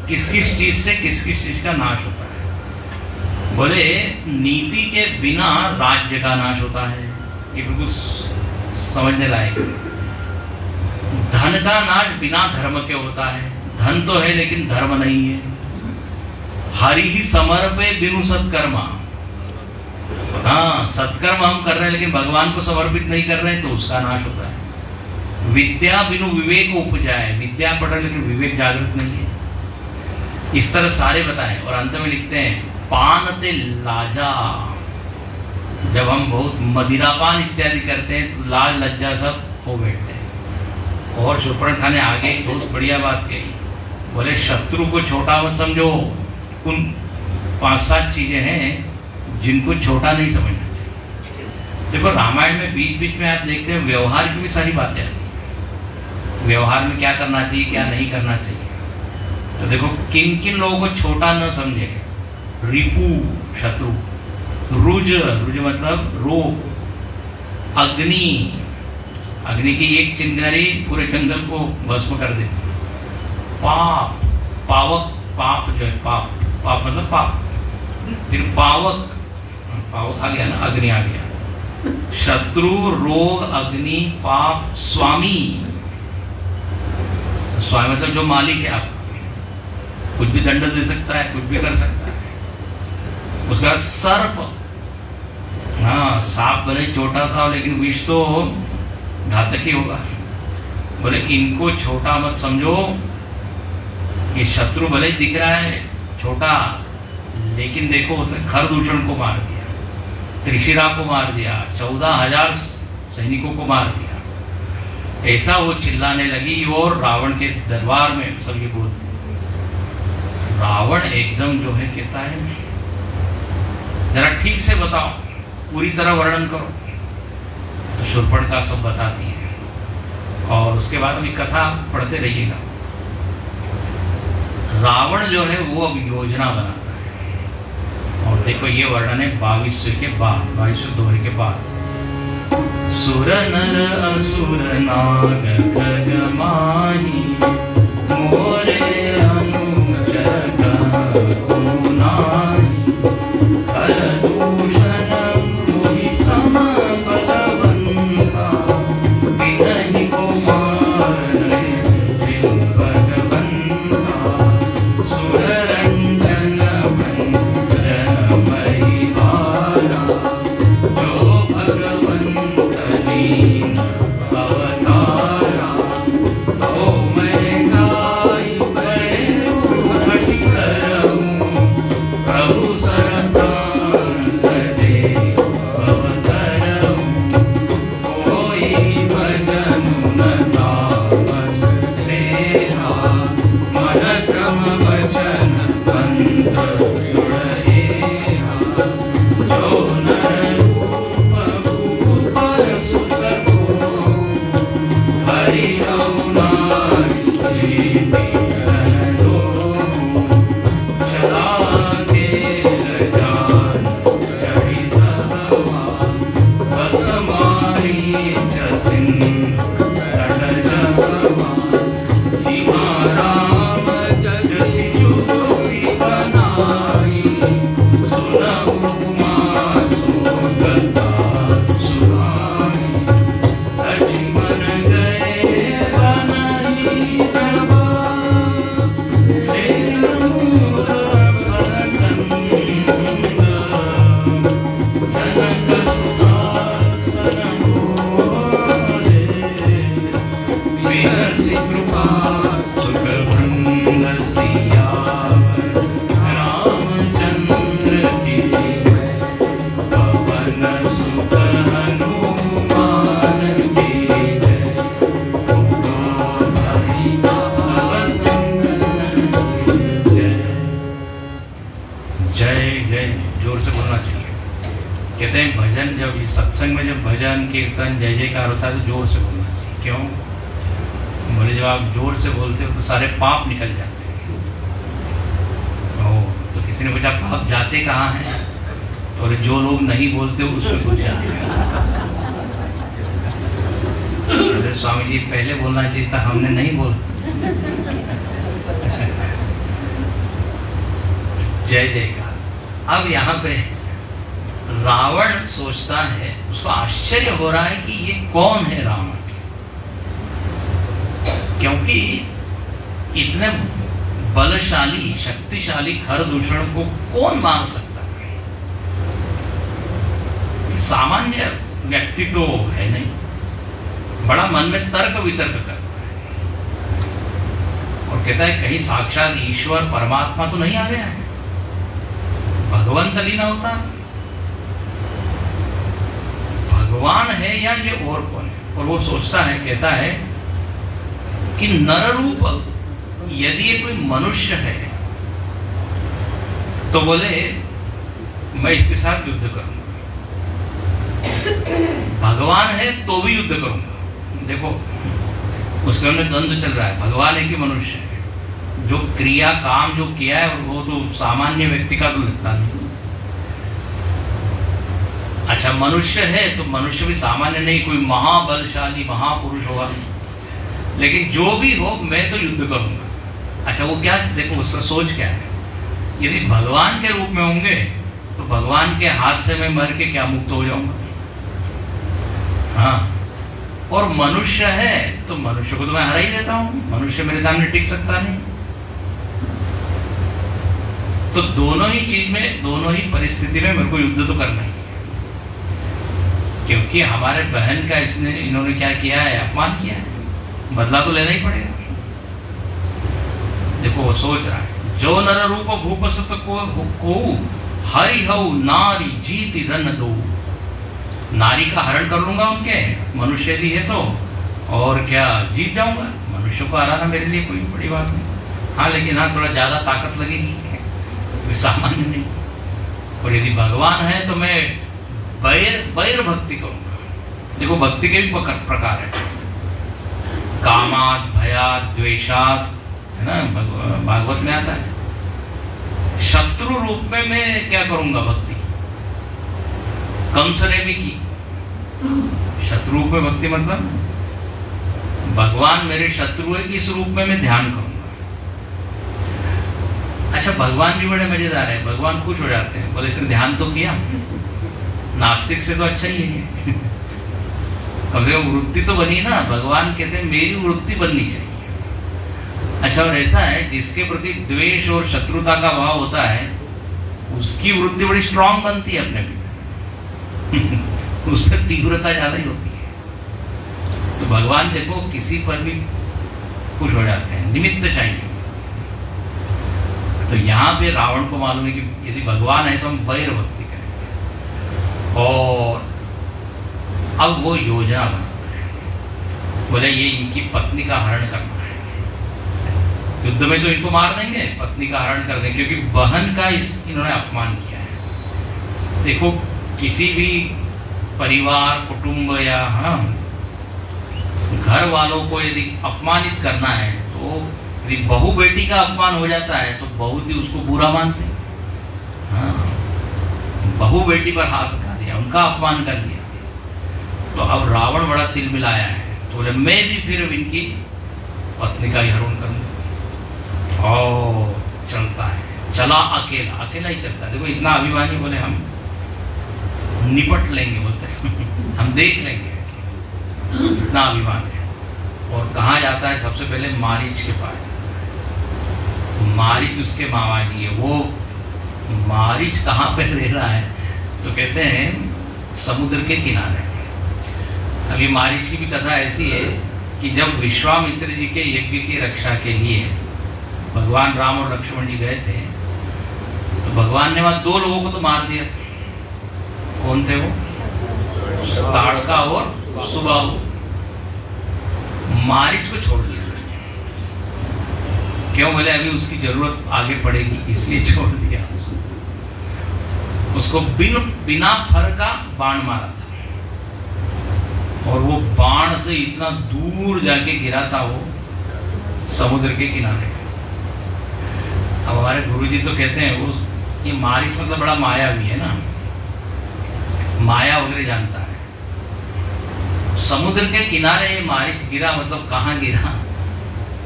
किस किस चीज से किस किस चीज का नाश होता है। बोले नीति के बिना राज्य का नाश होता है। ये बिल्कुल समझने लायक। धन का नाश बिना धर्म के होता है। धन तो है लेकिन धर्म नहीं है। हरि ही समर्पे बिनु सत्कर्मा। हाँ, सत्कर्म हम कर रहे हैं लेकिन भगवान को समर्पित नहीं कर रहे हैं तो उसका नाश होता है। विद्या बिनु विवेक उपजाए। विद्या पढ़ रहे लेकिन विवेक जागृत नहीं है। इस तरह सारे बताएं और अंत में लिखते हैं पानते लाजा। जब हम बहुत मदिरापान इत्यादि करते हैं तो लाज लज्जा सब हो बैठते हैं। और शूर्पणखा ने आगे बहुत बढ़िया बात कही। बोले शत्रु को छोटा मत समझो। उन 5-7 चीजें हैं जिनको छोटा नहीं समझना चाहिए। देखो रामायण में बीच बीच में आप देखते हैं व्यवहार की भी सारी बातें आती हैं। व्यवहार में क्या करना चाहिए, क्या नहीं करना चाहिए। तो देखो किन किन लोगों को छोटा न समझे। रिपु शत्रु, रुज रुज मतलब रोग, अग्नि अग्नि की एक चिंगारी पूरे जंगल को भस्म कर देती। पाप पावक, पाप जो है पाप, पाप मतलब पाप। फिर पावक, पावक आ गया ना, अग्नि आ गया। शत्रु, रोग, अग्नि, पाप, स्वामी। स्वामी मतलब जो मालिक है आपका, कुछ भी दंड दे सकता है, कुछ भी कर सकता है। उसका सर्प, हाँ सांप भले छोटा सा हो लेकिन विष तो घातक ही होगा। बोले इनको छोटा मत समझो, ये शत्रु भले दिख रहा है छोटा, लेकिन देखो उसने खरदूषण को मार दिया, त्रिशिरा को मार दिया, 14,000 सैनिकों को मार दिया। ऐसा वो चिल्लाने लगी और रावण के दरबार में सब ये बोलते। रावण एकदम जो है कहता है जरा ठीक से बताओ, पूरी तरह वर्णन करो। तो शूर्पणखा सब बताती है और उसके बाद अभी कथा पढ़ते रहिएगा। रावण जो है वो अब योजना बनाता है और देखो ये वर्णन है 22वें के बाद, 22वें दोहे के बाद। सुर नर असुर नाग खग माही, मोरे अनुचर कुनाही, खरदूषण मोहि सम बलवंता, बिनहि को मारहि जिन भगवंता, सुर रंजन भंजन महि भारा, जो भगवंत लीन अवतारा, तो मैं गाई भयउ हठि करऊं, प्रभु सरतान दे अवतरऊं, कोई भजन न तामस तेरा, मन क्रम भजन पंथ जुड़ेरा, जो नर रूप भूप सुख को, हरि नारी जीति धन दो, चला केल जान चरित हवा, बस मारी जसिन तट जहवा, जिहा राम जसि जोई बनाई, सुनहु मासु कथा सुनाई, लक्ष्मण गए बनहि प्रभा, लेनहु भरतंद, जनक सुतासन मोरे, बिहसि कृपा सुख भृंग सियावर, रामचंद्र की जय, पवन सुत हनुमान की जय, बोलो भाई सब संतन की जय। जय जय जोर से बोलना चाहिए। कहते हैं भजन, जब ये सत्संग में जब भजन कीर्तन जय जयकार होता है तो जोर से बोलना चाहिए। क्यों? बोले जब आप जोर से बोलते हो तो सारे पाप निकल जाते हैं। ओ, तो किसी ने पूछा पाप जाते कहाँ हैं? और जो लोग नहीं बोलते उसमें कुछ जाते हैं। बोले, स्वामी जी पहले बोलना चाहिए था, हमने नहीं बोला। जय जयकार। अब यहाँ पे रावण सोचता है, उसको आश्चर्य हो रहा है कि ये कौन है रावण, क्योंकि इतने बलशाली शक्तिशाली खरदूषण को कौन मार सकता है? सामान्य व्यक्ति तो है नहीं, बड़ा मन में तर्क वितर्क करता है और कहता है कहीं साक्षात ईश्वर परमात्मा तो नहीं आ गया है, भगवंत लीना होता, भगवान है या ये और कौन है? और वो सोचता है, कहता है कि नर रूप यदि ये कोई मनुष्य है तो बोले मैं इसके साथ युद्ध करूंगा, भगवान है तो भी युद्ध करूंगा। देखो उसके अंदर द्वंद्व चल रहा है, भगवान है कि मनुष्य है। जो क्रिया काम जो किया है वो तो सामान्य व्यक्ति का तो लगता नहीं। अच्छा मनुष्य है तो मनुष्य भी सामान्य नहीं, कोई महाबलशाली महापुरुष होगा, लेकिन जो भी हो मैं तो युद्ध करूंगा। अच्छा वो क्या, देखो उसका सोच क्या है, यदि भगवान के रूप में होंगे तो भगवान के हाथ से मैं मर के क्या मुक्त हो जाऊंगा। हाँ, और मनुष्य है तो मनुष्य को तो मैं हरा ही देता हूं, मनुष्य मेरे सामने टिक सकता नहीं। तो दोनों ही चीज में, दोनों ही परिस्थिति में मेरे को युद्ध तो करना ही है, क्योंकि हमारे बहन का इन्होंने क्या किया है, अपमान किया है, बदला तो लेना ही पड़ेगा। देखो वो सोच रहा है, जो नर रूप भूप सत को हरि हऊ नारी जीति रन दो, नारी का हरण कर लूंगा उनके, मनुष्य यदि है तो, और क्या जीत जाऊंगा। मनुष्य को हराना मेरे लिए कोई बड़ी बात नहीं। हाँ लेकिन हाँ थोड़ा ज्यादा ताकत लगेगी, कोई सामान्य नहीं। और यदि भगवान है तो मैं बैर भक्ति करूंगा। देखो भक्ति के भी प्रकार है, कामात भयात द्वेषात, है ना, भागवत में आता है। शत्रु रूप में मैं क्या करूंगा भक्ति, कंस ने भी की। शत्रु रूप में भक्ति मतलब भगवान मेरे शत्रु है, इस रूप में मैं ध्यान करूंगा। अच्छा भगवान भी बड़े मजेदार है, भगवान खुश हो जाते हैं, बोले इसने ध्यान तो किया, नास्तिक से तो अच्छा ही है। कम से कम वृत्ति तो बनी ना। भगवान कहते हैं मेरी वृत्ति बननी चाहिए। अच्छा और ऐसा है जिसके प्रति द्वेष और शत्रुता का भाव होता है, उसकी वृत्ति बड़ी स्ट्रांग बनती है अपने भीतर। उसमें तीव्रता ज्यादा ही होती है। तो भगवान देखो किसी पर भी खुश हो जाते हैं, निमित्त चाहिए। तो यहाँ पे रावण को मालूम है कि यदि भगवान है तो हम बैर भक्ति करेंगे। और अब वो योजना बनाता है, बोले ये इनकी पत्नी का हरण करना है। युद्ध में तो इनको मार देंगे, पत्नी का हरण कर देंगे, क्योंकि बहन का इन्होंने अपमान किया है। देखो किसी भी परिवार कुटुंब या घर वालों को यदि अपमानित करना है, तो यदि बहू बेटी का अपमान हो जाता है तो बहुत ही उसको बुरा मानते हैं। हाँ, बहू बेटी पर हाथ उठा दिया, उनका अपमान कर दिया। तो अब रावण बड़ा तिल मिलाया है, तो बोले मैं भी फिर इनकी पत्नी का ही हरण करूंगा। और चलता है, चला अकेला, अकेला ही चलता है। देखो इतना अभिमानी, बोले हम निपट लेंगे, बोलते हैं हम देख लेंगे, इतना अभिमान है। और कहाँ जाता है, सबसे पहले मारीच के पास। मारीच उसके मामा जी है। वो मारीच कहाँ पे रह रहा है, तो कहते हैं समुद्र के किनारे। अभी मारीच की भी कथा ऐसी है कि जब विश्वामित्र जी के यज्ञ की रक्षा के लिए भगवान राम और लक्ष्मण जी गए थे, तो भगवान ने वहां 2 लोगों को तो मार दिया था। कौन थे वो? ताड़का और सुबाहु। मारीच को छोड़ दिया। क्यों? बोले अभी उसकी जरूरत आगे पड़ेगी, इसलिए छोड़ दिया। उसको बिना फर का बाण मारा था, और वो बाण से इतना दूर जाके गिरा था वो समुद्र के किनारे। अब हमारे गुरुजी तो कहते हैं वो ये मारीच मतलब बड़ा मायावी है ना, माया वगैरह जानता है। समुद्र के किनारे ये मारीच गिरा, मतलब कहाँ गिरा?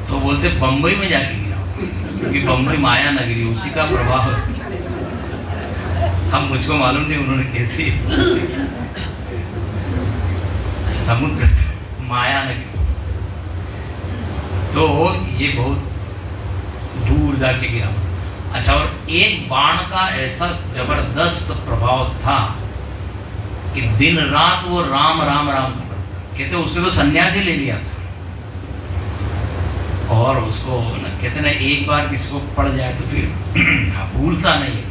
तो बोलते बंबई में जाके गिरा, क्योंकि बंबई माया नगरी, उसी का प्रभाव है। हम मुझको मालूम नहीं उन्होंने कैसे, समुद्र माया नगरी, तो ये बहुत दूर जाके गिरा। अच्छा, और एक बाण का ऐसा जबरदस्त प्रभाव था कि दिन रात वो राम राम राम कहते, उसने तो सन्यासी ले लिया था। और उसको कहते ना, एक बार किसको पड़ जाए तो फिर भूलता नहीं है।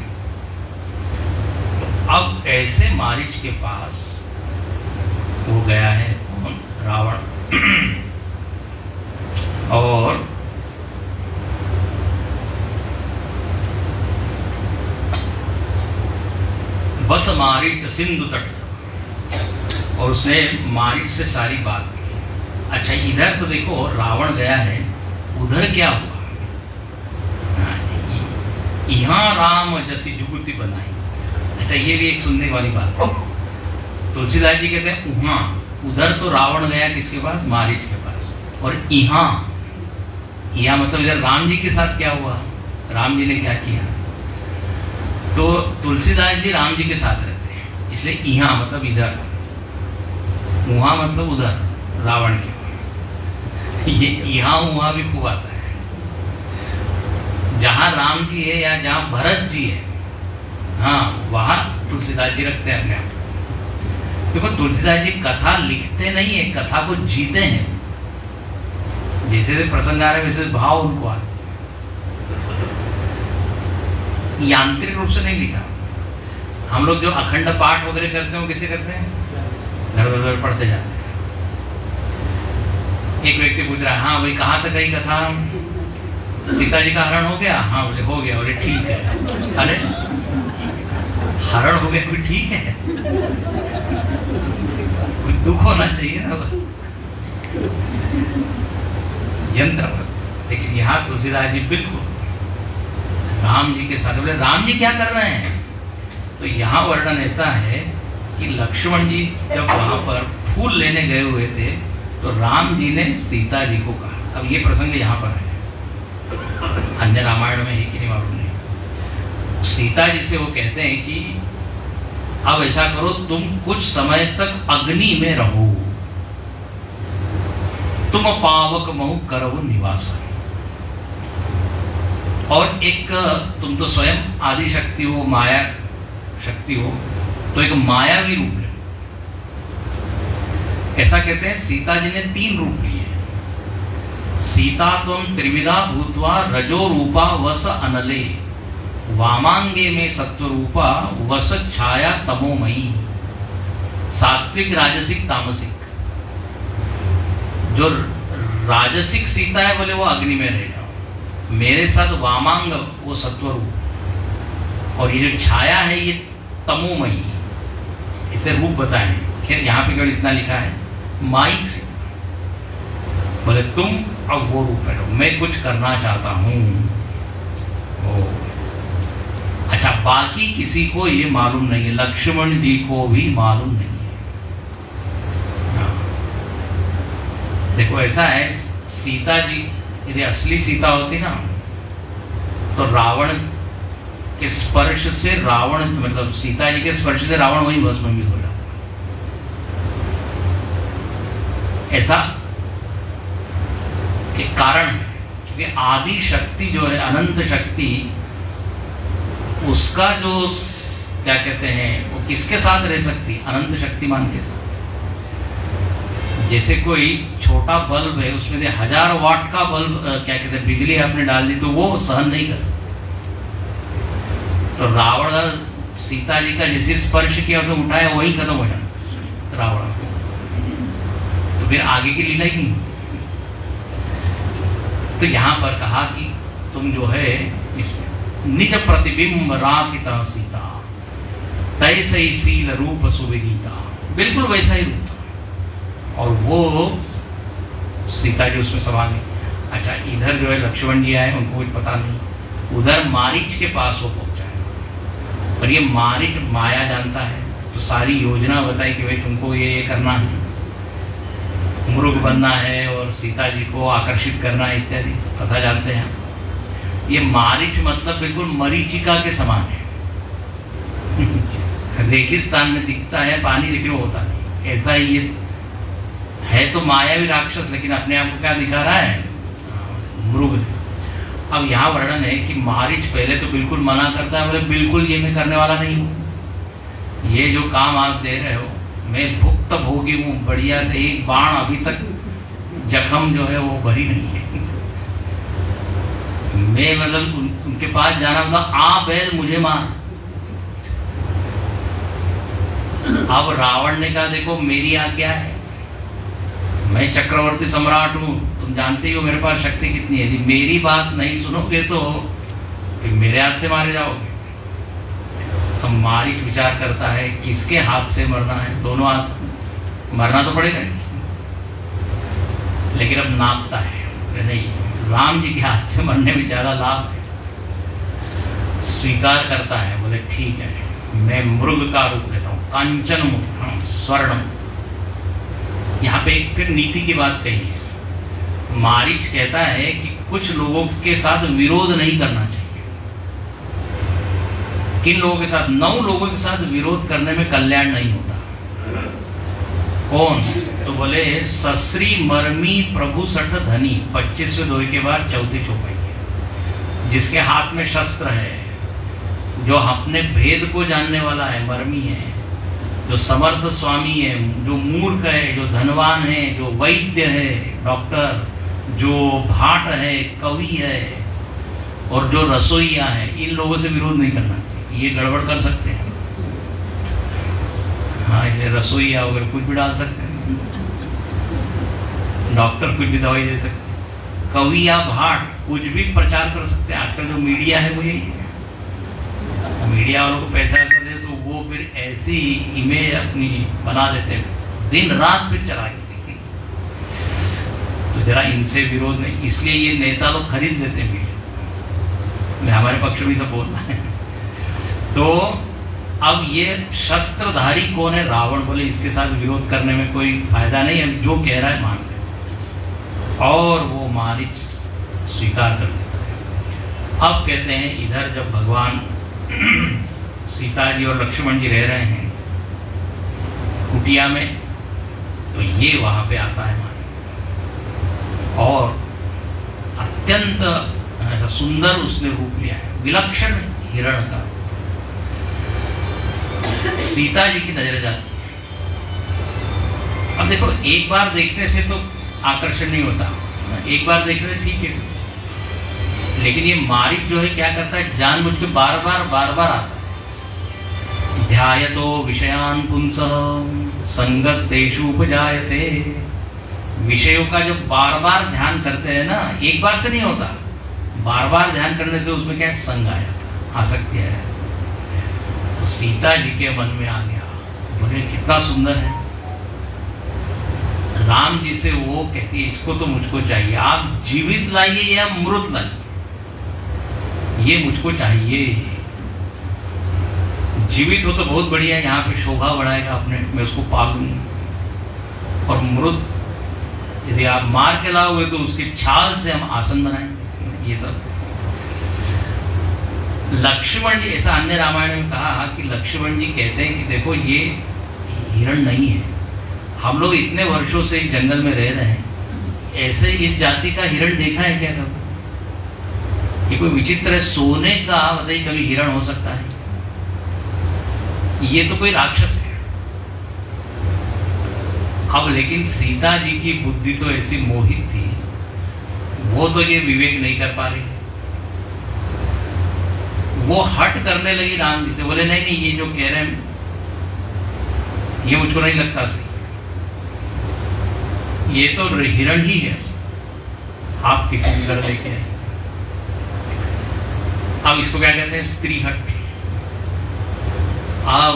तो अब ऐसे मारीच के पास वो गया है रावण, और बस मारीच सिंधु तट, और उसने मारीच से सारी बात की। अच्छा, इधर तो देखो रावण गया है, उधर क्या हुआ? यहाँ राम जैसी जुगुती बनाई। अच्छा, ये भी एक सुनने वाली बात है। तुलसीदास जी कहते हैं वहां, उधर तो रावण गया किसके पास? मारीच के पास। और यहाँ मतलब इधर राम जी के साथ क्या हुआ? राम जी ने क्या किया? तो तुलसीदास जी राम जी के साथ रहते हैं, इसलिए यहाँ मतलब इधर, वहां मतलब उधर, रावण के। ये यहाँ वहां भी खूब आता है। जहां राम जी है या जहां भरत जी है, हाँ वहां तुलसीदास जी रखते हैं अपने आप। देखो तुलसीदास जी कथा लिखते नहीं है, कथा को जीते हैं। जैसे प्रसंग आ रहे वैसे भाव उनको आते, यांत्रिक रूप से नहीं लिखा। हम लोग जो अखंड पाठ वगैरह करते हैं वो कैसे करते हैं, घर पढ़ते जाते हैं। एक व्यक्ति पूछ रहा है, हाँ भाई कहाँ तक गई कथा, सीता जी का हरण हो गया, हाँ बोले हो गया, बोले ठीक है। अरे हरण हो गया कोई ठीक है, कुछ दुख होना चाहिए ना यंत्र। लेकिन यहाँ तुलसीदास जी बिल्कुल राम जी के साथ, बोले राम जी क्या कर रहे हैं, तो यहाँ वर्णन ऐसा है कि लक्ष्मण जी जब वहां पर फूल लेने गए हुए थे तो राम जी ने सीता जी को कहा। अब ये प्रसंग यहाँ पर है, अन्य रामायण में है कि नहीं मालूम नहीं। सीता जी से वो कहते हैं कि अब ऐसा करो, तुम कुछ समय तक अग्नि में रहो, तुम पावक महु करो निवास। और एक तुम तो स्वयं आदि शक्ति हो, माया शक्ति हो, तो एक मायावी रूप ले। ऐसा कहते हैं सीता जी ने 3 रूप लिए। सीता त्वं त्रिविधा भूत्वा रजो रूपा वस अनले, वामांगे में सत्व रूपा वस छाया तमोमयी। सात्विक, राजसिक, तामसिक। जो राजसिक सीता है बोले वो अग्नि में रह जाओ, मेरे साथ वामांग वो सत्व रूप, और ये जो छाया है ये तमोमयी, इसे रूप बताए। खैर यहाँ पे केवल इतना लिखा है माइक से, बोले तुम अब वो रूप में रहो, मैं कुछ करना चाहता हूं। अच्छा, बाकी किसी को ये मालूम नहीं है, लक्ष्मण जी को भी मालूम नहीं है। देखो ऐसा है, सीता जी यदि असली सीता होती ना तो रावण के स्पर्श से रावण, मतलब सीता जी के स्पर्श से रावण वही भस्मीभूत हो जाता। ऐसा एक कारण है, क्योंकि आदि शक्ति जो है, अनंत शक्ति, उसका जो क्या कहते हैं, वो किसके साथ रह सकती है, अनंत शक्तिमान के साथ। जैसे कोई छोटा बल्ब है, उसमें 1000 वाट का बल्ब क्या कहते हैं बिजली आपने डाल दी तो वो सहन नहीं कर सकता। तो रावण सीता जी का जैसे स्पर्श किया तो उठाया वही खत्म हो जाता रावण, तो फिर आगे की लीला ही नहीं। तो यहां पर कहा कि तुम जो है इसमें निज प्रतिबिंब राकिता सीता, तैसे ही सील रूप सुविदिता, बिल्कुल वैसा ही रूप था, और वो सीता जी उसमें समा गई। अच्छा, इधर जो है लक्ष्मण जी आए, उनको कुछ पता नहीं, उधर मारीच के पास वो पहुंचा है, और ये मारीच माया जानता है, तो सारी योजना बताई कि भाई तुमको ये करना है, मृग बनना है और सीता जी को आकर्षित करना है इत्यादि कथा जानते हैं। ये मारीच मतलब बिल्कुल मरीचिका के समान है। रेगिस्तान में दिखता है पानी, लेकिन वो होता नहीं, ऐसा ही ये है। तो मायावी राक्षस, लेकिन अपने आप को क्या दिखा रहा है, मृग। अब यहाँ वर्णन है कि मारीच पहले तो बिल्कुल मना करता है, बोले बिल्कुल ये मैं करने वाला नहीं हूँ, ये जो काम आप दे रहे हो मैं भुक्त भोगी हूँ, बढ़िया से एक बाण अभी तक जख्म जो है वो भरी नहीं है। मैं मतलब उनके पास जाना मतलब आ बैल मुझे मार। अब रावण ने कहा देखो मेरी आज्ञा है, मैं चक्रवर्ती सम्राट हूँ, तुम जानते ही हो मेरे पास शक्ति कितनी है, यदि मेरी बात नहीं सुनोगे तो फिर मेरे हाथ से मारे जाओगे। तो मारीच विचार करता है किसके हाथ से मरना है, दोनों हाथ मरना तो पड़ेगा, लेकिन अब नापता है नहीं, राम जी के हाथ से मरने में ज्यादा लाभ है। स्वीकार करता है, बोले ठीक है मैं मृग का रूप लेता हूँ, कांचन मुखम स्वर्णम। यहाँ पे एक फिर नीति की बात कही है। मारीच कहता है कि कुछ लोगों के साथ विरोध नहीं करना चाहिए। किन लोगों के साथ? 9 लोगों के साथ विरोध करने में कल्याण नहीं होता। कौन? तो बोले सश्री मर्मी प्रभु सठ धनी, 25वें दोहे के बाद 4थी चौपाई। जिसके हाथ में शस्त्र है, जो अपने भेद को जानने वाला है, मर्मी है, जो समर्थ स्वामी है, जो मूर्ख है, जो धनवान है, जो वैद्य है, डॉक्टर, जो भाट है, कवि है, और जो रसोईया है, इन लोगों से विरोध नहीं करना चाहिए। ये गड़बड़ कर सकते हैं। हाँ, ये रसोईया वगैरह कुछ भी डाल सकते हैं, डॉक्टर कुछ भी दवाई दे सकते हैं, कवि या भाट कुछ भी प्रचार कर सकते हैं। आजकल जो मीडिया है वो यही है। मीडिया वालों को पैसा दे तो वो फिर ऐसी इमेज अपनी बना देते हैं, दिन रात फिर चला देते। तो जरा इनसे विरोध नहीं, इसलिए ये नेता लोग खरीद लेते हैं मीडिया। मैं हमारे पक्ष में सब बोलना है। तो अब ये शस्त्रधारी कौन है? रावण। बोले इसके साथ विरोध करने में कोई फायदा नहीं है, जो कह रहा है मान ले। और वो मारीच स्वीकार कर लेता है। अब कहते हैं इधर जब भगवान सीता जी और लक्ष्मण जी रह रहे हैं कुटिया में, तो ये वहां पे आता है मारी, और अत्यंत ऐसा सुंदर उसने रूप लिया है, विलक्षण हिरण का। सीता जी की नजर जाती है। अब देखो, एक बार देखने से तो आकर्षण नहीं होता, एक बार देखने से ठीक है, लेकिन ये मारीच जो है क्या करता है, जानबूझ के बार बार आता है। ध्यायतो विषयान पुंसः संगस्तेषु उपजायते। विषयों का जो बार बार ध्यान करते हैं ना, एक बार से नहीं होता, बार बार ध्यान करने से उसमें क्या है, संग आया, आसक्ति है। सीता जी के मन में आ गया, बोले कितना सुंदर है। राम जी से वो कहती है इसको तो मुझको चाहिए, आप जीवित लाइए या मृत लाइए, ये मुझको चाहिए। जीवित हो तो बहुत बढ़िया, यहाँ पे शोभा बढ़ाएगा अपने, मैं उसको पालूंगी। और मृत यदि आप मार के लाओगे तो उसके छाल से हम आसन बनाएंगे। ये सब लक्ष्मण जी, ऐसा अन्य रामायण में कहा कि लक्ष्मण जी कहते हैं कि देखो ये हिरण नहीं है, हम लोग इतने वर्षों से जंगल में रह रहे हैं, ऐसे इस जाति का हिरण देखा है क्या कभी? ये कोई विचित्र है, सोने का बताइए कभी हिरण हो सकता है? ये तो कोई राक्षस है। अब लेकिन सीता जी की बुद्धि तो ऐसी मोहित थी, वो तो ये विवेक नहीं कर पा रही। वो हट करने लगी राम जी से, बोले नहीं नहीं, ये जो कह रहे हैं ये मुझको नहीं लगता सही, ये तो हिरण ही है, आप किसी भी तरह लेके आए। अब इसको क्या कहते हैं, स्त्री हट। अब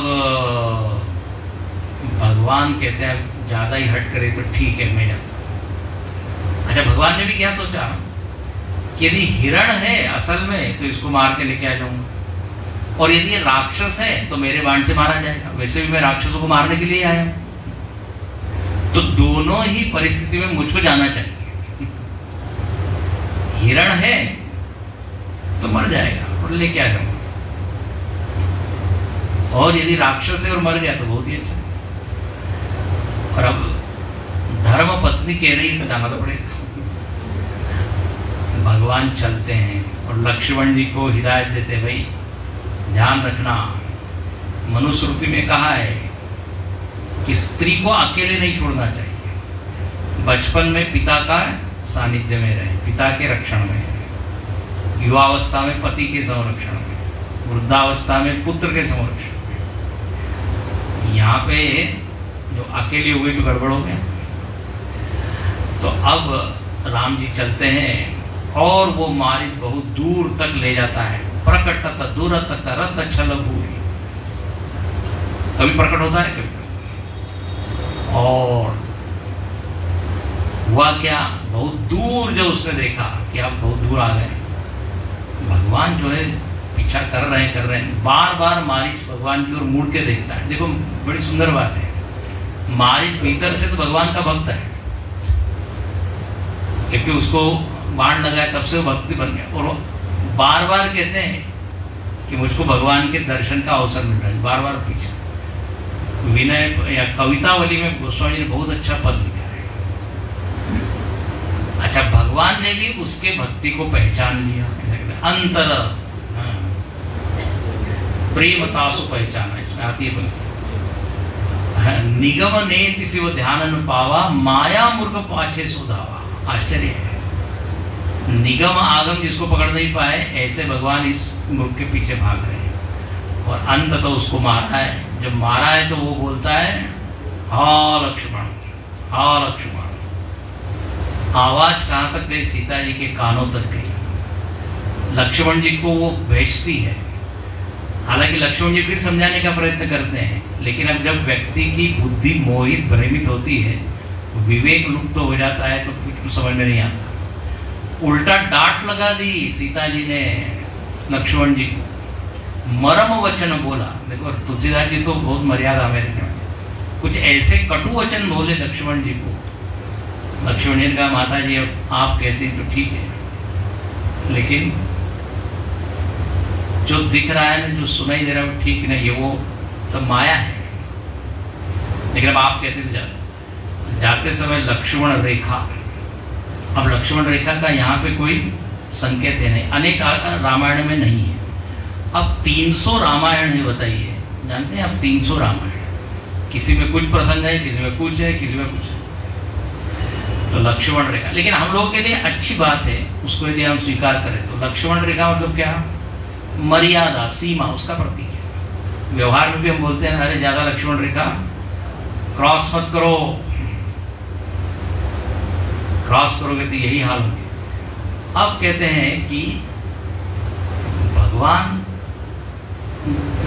भगवान कहते हैं ज्यादा ही हट करे तो ठीक है, मैं जाता। अच्छा, भगवान ने भी क्या सोचा कि यदि हिरण है असल में तो इसको मार के लेके आ जाऊंगा, और यदि ये राक्षस है तो मेरे बाण से मारा जाएगा। वैसे भी मैं राक्षसों को मारने के लिए आया हूं, तो दोनों ही परिस्थिति में मुझको जाना चाहिए। हिरण है तो मर जाएगा और लेके आ जाऊंगा, और यदि राक्षस है और मर गया तो बहुत ही अच्छा। और अब धर्म पत्नी कह रही है तो जाना तो पड़ेगा। भगवान चलते हैं और लक्ष्मण जी को हिदायत देते, भाई ध्यान रखना, मनुस्मृति में कहा है कि स्त्री को अकेले नहीं छोड़ना चाहिए। बचपन में पिता का सानिध्य में रहे, पिता के रक्षण में, युवावस्था में पति के संरक्षण में, वृद्धावस्था में पुत्र के संरक्षण में। यहाँ पे जो अकेले हुए तो गड़बड़ हो गया। तो अब राम जी चलते हैं और वो मारीच बहुत दूर तक ले जाता है। प्रकट दूर तक रत छल भूमि, कभी प्रकट होता है कभी। और हुआ क्या, बहुत दूर जब उसने देखा कि आप बहुत दूर आ गए, भगवान जो है पीछा कर रहे हैं, बार बार मारीच भगवान की ओर मुड़ के देखता है। देखो बड़ी सुंदर बात है, मारीच भीतर से तो भगवान का भक्त है, क्योंकि उसको बाण लगाया तब से वो भक्ति बन गया। और बार बार कहते हैं कि मुझको भगवान के दर्शन का अवसर मिल रहा है, बार बार पीछे। विनय या कवितावली में गोस्वामी ने बहुत अच्छा पद लिखा है। अच्छा, भगवान ने भी उसके भक्ति को पहचान लिया, ऐसा कहते हैं अंतर प्रेमतासु पहचाना, इसमें आती है निगम नेति शिव ध्यान न पावा माया मूर्ख पाछे सुधावा। आश्चर्य है, निगम आगम जिसको पकड़ नहीं पाए ऐसे भगवान इस मूर्ख के पीछे भाग रहे हैं और अंत तो उसको मारा है। जब मारा है तो वो बोलता है हा लक्ष्मण, हा लक्ष्मण। आवाज कहां तक गई? सीता जी के कानों तक गई। लक्ष्मण जी को वो भेजती है। हालांकि लक्ष्मण जी फिर समझाने का प्रयत्न करते हैं, लेकिन अब जब व्यक्ति की बुद्धि मोहित भ्रमित होती है, विवेक लुप्त हो जाता है, तो कुछ समझ में नहीं आता। उल्टा डांट लगा दी सीता जी ने लक्ष्मण जी को, मरम वचन बोला। देखो तुलसीदास जी तो बहुत मर्यादा में रखते हैं, कुछ ऐसे कटु वचन बोले लक्ष्मण जी को। लक्ष्मण जी ने कहा माता जी अब आप कहते हैं तो ठीक है, लेकिन जो दिख रहा है ना, जो सुनाई दे रहा है वो ठीक नहीं है, वो सब माया है। लेकिन अब आप कहते तो जाते समय लक्ष्मण रेखा। अब लक्ष्मण रेखा का यहाँ पे कोई संकेत है नहीं, अनेक रामायण में नहीं है। अब 300 रामायण है, बताइए, जानते हैं आप 300 रामायण, किसी में कुछ प्रसंग है, किसी में कुछ है, किसी में कुछ है। तो लक्ष्मण रेखा, लेकिन हम लोगों के लिए अच्छी बात है, उसको यदि हम स्वीकार करें तो लक्ष्मण रेखा मतलब क्या? मर्यादा, सीमा, उसका प्रतीक है। व्यवहार में भी हम बोलते हैं अरे ज्यादा लक्ष्मण रेखा क्रॉस मत करो, क्रॉस करोगे तो यही हाल होंगे। अब कहते हैं कि भगवान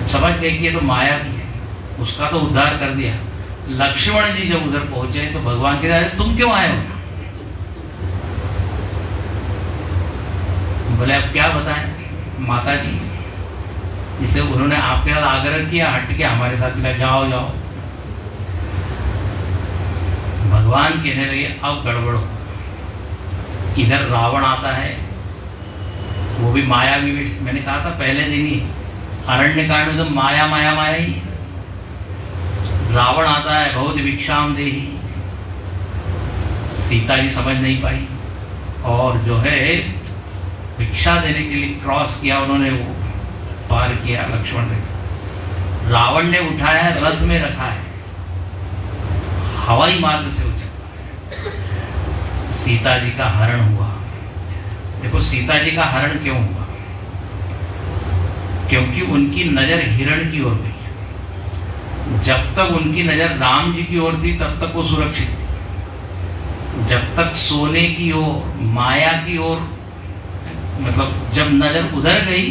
समझ गए कि ये तो माया भी है, उसका तो उद्धार कर दिया। लक्ष्मण जी जब उधर पहुंचे तो भगवान कह रहे तुम क्यों आए हो? बोले अब क्या बताएं माता जी, जिसे उन्होंने आपके साथ आग्रह किया, हट के हमारे साथ मिला, जाओ जाओ। भगवान कहने लगे अब गड़बड़ हो। इधर रावण आता है, वो भी माया भी, मैंने कहा था पहले दिन ही अरण्य कांड में सब माया माया माया ही। रावण आता है, बहुत भिक्षाम देही। सीता जी समझ नहीं पाई और जो है भिक्षा देने के लिए क्रॉस किया उन्होंने, वो पार किया लक्ष्मण ने। रावण ने उठाया, रथ में रखा है, हवाई मार्ग से उछला, सीता जी का हरण हुआ। देखो सीता जी का हरण क्यों हुआ? क्योंकि उनकी नजर हिरण की ओर गई। जब तक उनकी नजर राम जी की ओर थी तब तक वो सुरक्षित थी। जब तक सोने की ओर, माया की ओर, मतलब जब नजर उधर गई,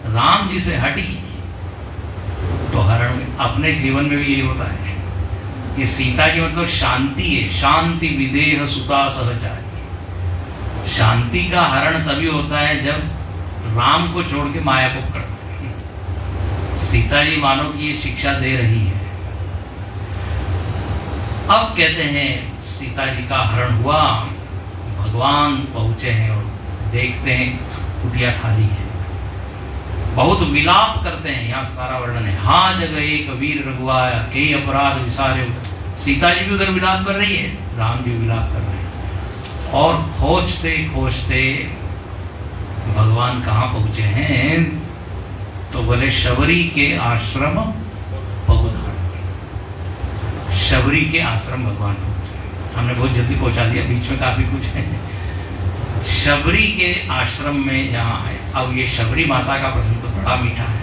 राम जी से हटी, तो हरण में। अपने जीवन में भी यही होता है कि सीता जी मतलब शांति है, शांति विदेह सुता सहचारी। शांति का हरण तभी होता है जब राम को छोड़ के माया को पकड़ते हैं। सीता जी मानो कि ये शिक्षा दे रही है। अब कहते हैं सीता जी का हरण हुआ, भगवान पहुंचे हैं और देखते हैं कुटिया खाली है, बहुत विलाप करते हैं। यहाँ सारा वर्णन है। हाँ जग एक वीर रघुआया, कई अपराध विसारे। सीता जी भी उधर विलाप कर रही है, राम जी विलाप कर रहे हैं। और खोजते खोजते भगवान कहाँ पहुंचे हैं? तो बोले शबरी के आश्रम पहुंचा। शबरी के आश्रम भगवान पहुंचे। हमने बहुत जल्दी पहुंचा दिया, बीच में काफी कुछ है। शबरी के आश्रम में जहाँ है, अब ये शबरी माता का प्रसंग तो बड़ा मीठा है।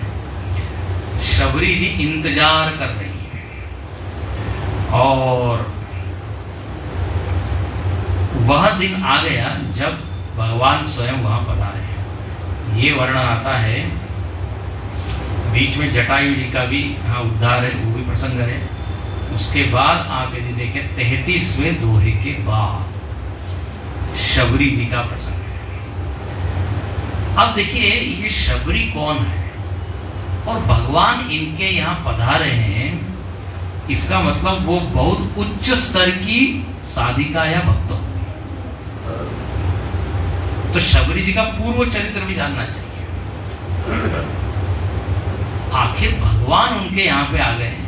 शबरी जी इंतजार कर रही है और वह दिन आ गया जब भगवान स्वयं वहां पधारे। ये वर्णन आता है, बीच में जटायु जी का भी यहाँ उद्धार है, वो भी प्रसंग है। उसके बाद आप यदि देखें 33वें दोहे के बाद शबरी जी का प्रसंग है। अब देखिए ये शबरी कौन है और भगवान इनके यहाँ पधारे हैं, इसका मतलब वो बहुत उच्च स्तर की साधिका या भक्त हो। तो शबरी जी का पूर्व चरित्र भी जानना चाहिए। आखिर भगवान उनके यहाँ पे आ गए हैं।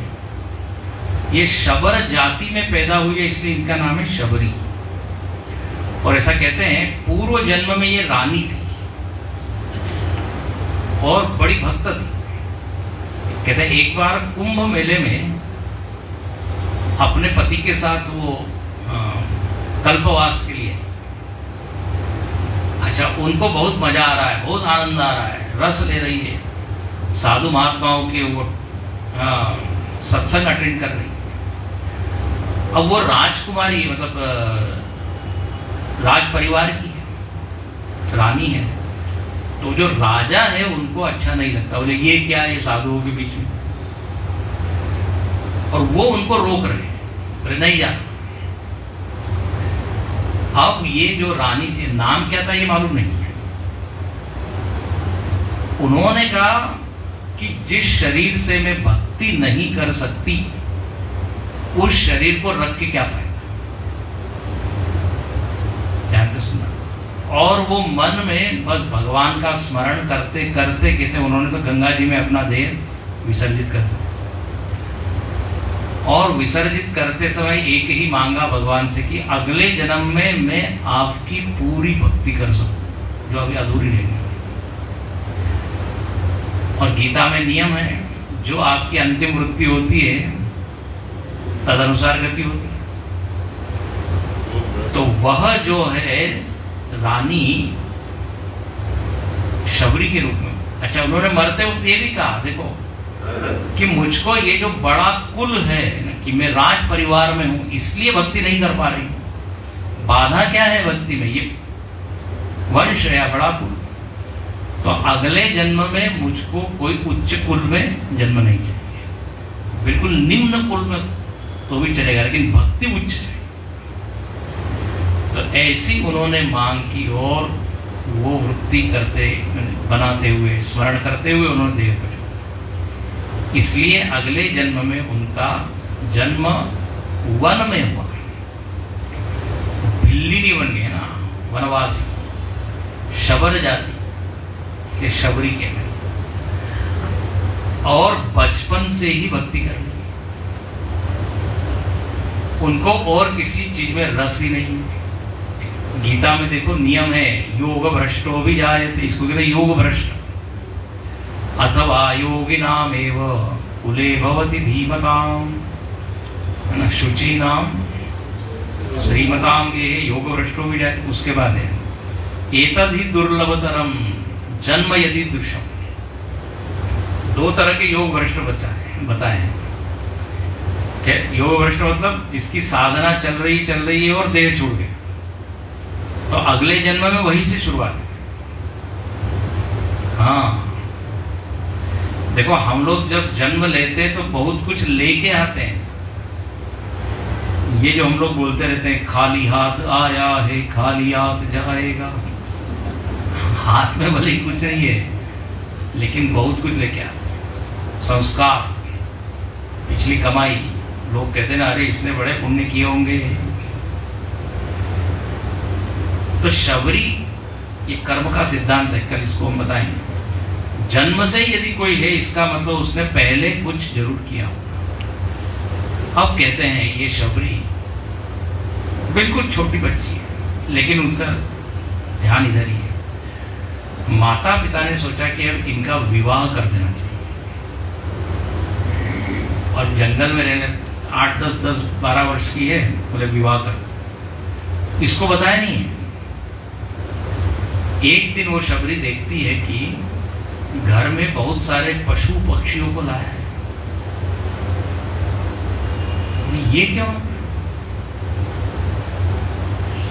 ये शबर जाति में पैदा हुई है, इसलिए इनका नाम है शबरी। और ऐसा कहते हैं पूर्व जन्म में ये रानी थी और बड़ी भक्त थी। कहते हैं एक बार कुंभ मेले में अपने पति के साथ वो कल्पवास के लिए, अच्छा उनको बहुत मजा आ रहा है, बहुत आनंद आ रहा है, रस ले रही है, साधु महात्माओं के वो सत्संग अटेंड कर रही है। अब वो राजकुमारी मतलब राज परिवार की है, रानी है, तो जो राजा है उनको अच्छा नहीं लगता, बोले ये क्या है साधुओं के बीच में, और वो उनको रोक रहे हैं, बोले नहीं जाना। अब ये जो रानी थी, नाम क्या था ये मालूम नहीं है, उन्होंने कहा कि जिस शरीर से मैं भक्ति नहीं कर सकती उस शरीर को रख के क्या फायदा। ध्यान से सुनना। और वो मन में बस भगवान का स्मरण करते करते कहते उन्होंने तो गंगा जी में अपना देह विसर्जित कर दिया, और विसर्जित करते समय एक ही मांगा भगवान से कि अगले जन्म में मैं आपकी पूरी भक्ति कर सकूं जो अभी अधूरी रह गई। और गीता में नियम है, जो आपकी अंतिम मृत्यु होती है तदनुसार गति होती है। तो वह जो है रानी शबरी के रूप में, अच्छा उन्होंने मरते वक्त ये भी कहा देखो कि मुझको ये जो बड़ा कुल है कि मैं राज परिवार में हूं इसलिए भक्ति नहीं कर पा रही हूं। बाधा क्या है भक्ति में, ये वंश है बड़ा कुल, तो अगले जन्म में मुझको कोई उच्च कुल में जन्म नहीं चाहिए, बिल्कुल निम्न कुल में तो भी चलेगा लेकिन भक्ति उच्च चाहिए। तो ऐसी उन्होंने मांग की और वो वृत्ति करते बनाते हुए स्मरण करते हुए उन्होंने देह को छोड़ा। इसलिए अगले जन्म में उनका जन्म वन में हुआ, बिल्ली नहीं बन गए ना, वनवासी शबर जाति के शबरी के में, और बचपन से ही भक्ति करनी, उनको और किसी चीज में रस ही नहीं। गीता में देखो नियम है, योग भ्रष्टो भी जायते, इसको कहते हैं योग भ्रष्ट, अथवा योगिनाम एव कुले भवति धीमताम, है ना, शुचि नाम श्रीमताम के योग भ्रष्टो भी जाए। उसके बाद है एतद ही दुर्लभतरम जन्म यदि दुष्म, दो तरह के योग भ्रष्ट बताए हैं। योग भ्रष्ट मतलब जिसकी साधना चल रही है और देह छूट गया, तो अगले जन्म में वहीं से शुरुआत है। हाँ देखो हम लोग जब जन्म लेते हैं तो बहुत कुछ लेके आते हैं। ये जो हम लोग बोलते रहते हैं खाली हाथ आया है खाली हाथ जाएगा, हाथ में भले ही कुछ नहीं है लेकिन बहुत कुछ लेके आते। संस्कार, पिछली कमाई, लोग कहते हैं ना अरे इसने बड़े पुण्य किए होंगे। तो शबरी ये कर्म का सिद्धांत है, कल इसको हम बताएंगे। जन्म से यदि कोई है इसका मतलब उसने पहले कुछ जरूर किया होगा। अब कहते हैं ये शबरी बिल्कुल छोटी बच्ची है लेकिन उसका ध्यान इधर ही है। माता पिता ने सोचा कि अब इनका विवाह कर देना चाहिए, और जंगल में रहने 8-10-12 वर्ष की है, बोले विवाह कर। इसको बताया नहीं है। एक दिन वो शबरी देखती है कि घर में बहुत सारे पशु पक्षियों को लाया है, ये क्यों?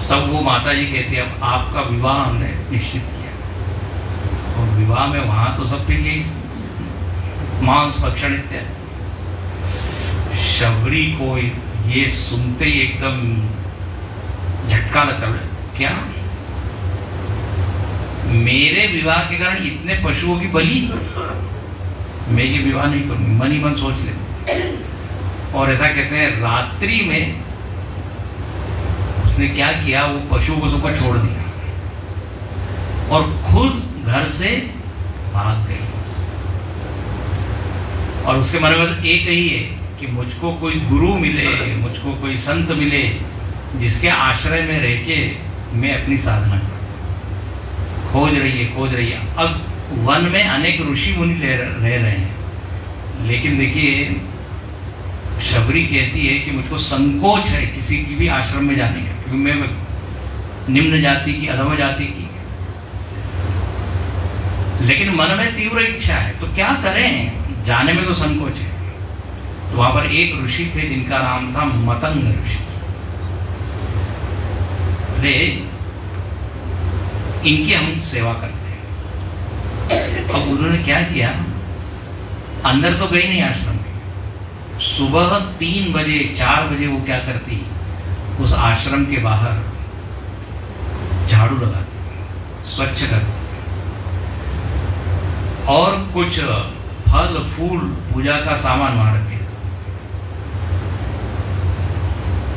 तब वो माता जी कहती है अब आपका विवाह हमने निश्चित किया, और विवाह में वहां तो सब फिर यही मांस भक्षण इत्यादि। शबरी को ये सुनते ही एकदम झटका लगता है, क्या मेरे विवाह के कारण इतने पशुओं की बलि? मैं ये विवाह नहीं करूंगी, मन ही मन सोच ले। और ऐसा कहते हैं रात्रि में उसने क्या किया, वो पशुओं को सबको छोड़ दिया और खुद घर से भाग गई। और उसके मन में बस एक ही है कि मुझको कोई गुरु मिले, मुझको कोई संत मिले जिसके आश्रय में रह के मैं अपनी साधना खोज रही है। अब वन में अनेक ऋषि मुनि रह रहे हैं, लेकिन देखिए शबरी कहती है कि मुझको संकोच है किसी की भी आश्रम में जाने का, क्योंकि मैं निम्न जाति की, अधम जाति की, लेकिन मन में तीव्र इच्छा है, तो क्या करें, जाने में तो संकोच है। तो वहां पर एक ऋषि थे जिनका नाम था मतंग ऋषि। अरे इनकी हम सेवा करते हैं। अब उन्होंने क्या किया, अंदर तो गई नहीं आश्रम में, सुबह 3 बजे 4 बजे वो क्या करती, उस आश्रम के बाहर झाड़ू लगाती, स्वच्छ करती, और कुछ फल फूल पूजा का सामान वहां रखे,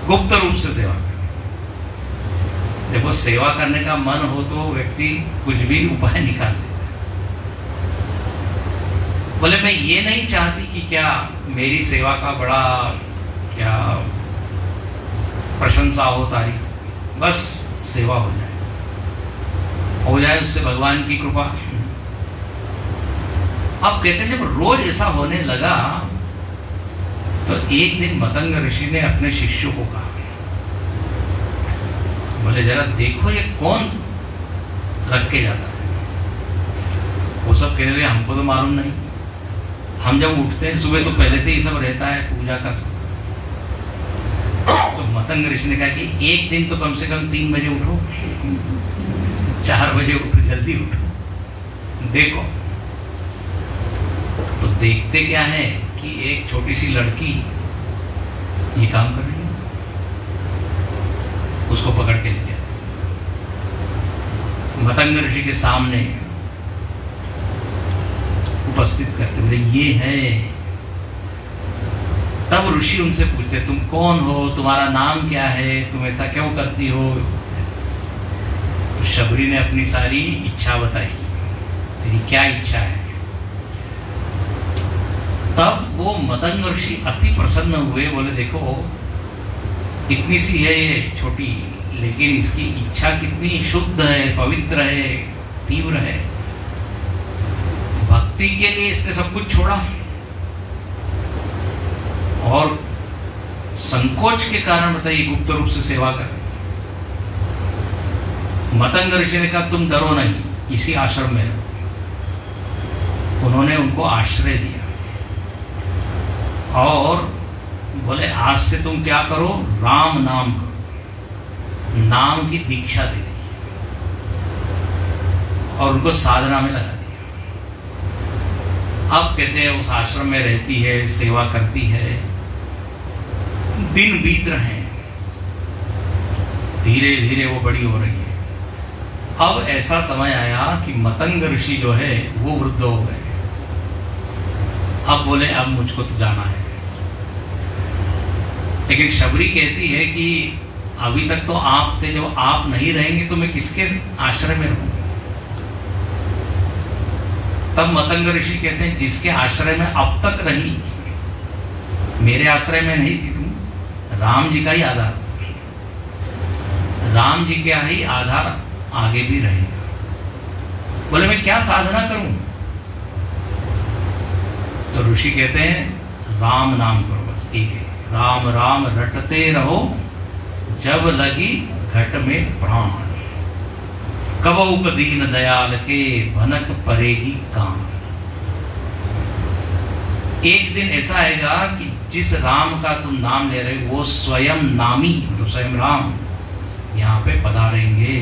गुप्त रूप से सेवा करती। देखो सेवा करने का मन हो तो व्यक्ति कुछ भी उपाय निकाल देता है। बोले मैं ये नहीं चाहती कि क्या मेरी सेवा का बड़ा क्या प्रशंसा हो, तारीफ, बस सेवा हो जाए उससे भगवान की कृपा। अब कहते हैं जब रोज ऐसा होने लगा तो एक दिन मतंग ऋषि ने अपने शिष्यों को कहा, बोले जरा देखो ये कौन रख के जाता है। वो सब कह रहे हमको तो मालूम नहीं, हम जब उठते हैं सुबह तो पहले से ही सब रहता है पूजा का सब। तो मतंग ऋषि ने कहा कि एक दिन तो कम से कम 3 बजे उठो, 4 बजे उठो, जल्दी उठो, देखो। तो देखते क्या है कि एक छोटी सी लड़की ये काम कर रही है, उसको पकड़ के ले गया मतंग ऋषि के सामने उपस्थित करते, बोले ये है। तब ऋषि उनसे पूछते तुम कौन हो, तुम्हारा नाम क्या है, तुम ऐसा क्यों करती हो। तो शबरी ने अपनी सारी इच्छा बताई, तेरी क्या इच्छा है। तब वो मतंग ऋषि अति प्रसन्न हुए, बोले देखो इतनी सी है ये छोटी, लेकिन इसकी इच्छा कितनी शुद्ध है, पवित्र है, तीव्र है। भक्ति के लिए इसने सब कुछ छोड़ा, और संकोच के कारण बताइए गुप्त रूप से सेवा कर। मतंग ऋषि ने कहा तुम डरो नहीं, इसी आश्रम में रहो। उन्होंने उनको आश्रय दिया और बोले आज से तुम क्या करो, राम नाम करो, नाम की दीक्षा दे दी और उनको साधना में लगा दिया। अब कहते हैं उस आश्रम में रहती है, सेवा करती है, दिन बीत रहे हैं, धीरे धीरे वो बड़ी हो रही है। अब ऐसा समय आया कि मतंग ऋषि जो है वो वृद्ध हो गए। अब बोले अब मुझको तो जाना है, लेकिन शबरी कहती है कि अभी तक तो आप थे, जब आप नहीं रहेंगे तो मैं किसके आश्रय में रहूंगा। तब मतंग ऋषि कहते हैं जिसके आश्रय में अब तक रही, मेरे आश्रय में नहीं थी तुम, राम जी का ही आधार, राम जी का ही आधार आगे भी रहेगा। बोले मैं क्या साधना करूं। तो ऋषि कहते हैं राम नाम करो, बस एक है, राम राम रटते रहो, जब लगी घट में प्राण, कबहुक दीन दयाल के भनक परेगी काम। एक दिन ऐसा आएगा कि जिस राम का तुम नाम ले रहे हो वो स्वयं नामी, तो स्वयं राम यहाँ पे पधारेंगे।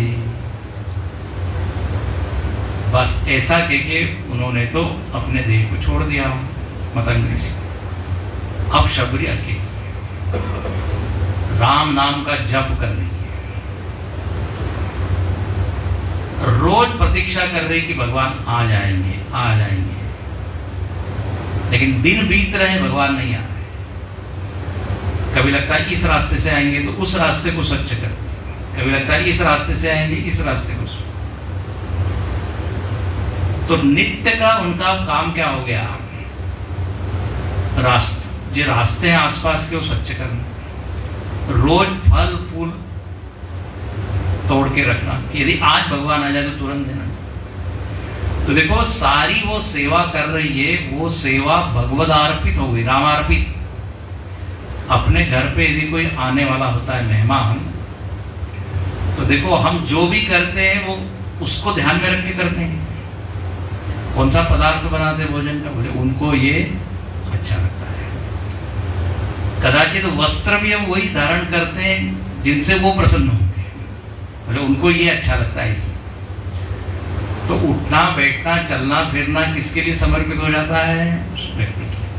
बस ऐसा कह के उन्होंने तो अपने देह को छोड़ दिया मतंग ऋषि। अब शबरी अकेली राम नाम का जप कर रही है, रोज प्रतीक्षा कर रही कि भगवान आ जाएंगे आ जाएंगे, लेकिन दिन बीत रहे भगवान नहीं आ रहे। कभी लगता है इस रास्ते से आएंगे तो उस रास्ते को स्वच्छ करते, कभी लगता है इस रास्ते से आएंगे इस रास्ते को। तो नित्य का उनका काम क्या हो गया, जो रास्ते हैं आसपास के वो स्वच्छ करना, रोज फल फूल तोड़ के रखना, यदि आज भगवान आ जाए तो तुरंत देना। तो देखो सारी वो सेवा कर रही है, वो सेवा भगवदार्पित हो गई, रामार्पित। अपने घर पे यदि कोई आने वाला होता है मेहमान, तो देखो हम जो भी करते हैं वो उसको ध्यान में रख के करते हैं। कौन सा पदार्थ बनाते हैं भोजन का, बोले उनको ये अच्छा लगता है। कदाचित वस्त्र भी हम वही धारण करते हैं जिनसे वो प्रसन्न होते हैं, बोले उनको ये अच्छा लगता है इसलिए। तो उठना बैठना चलना फिरना किसके लिए समर्पित हो जाता है, उस व्यक्ति के लिए।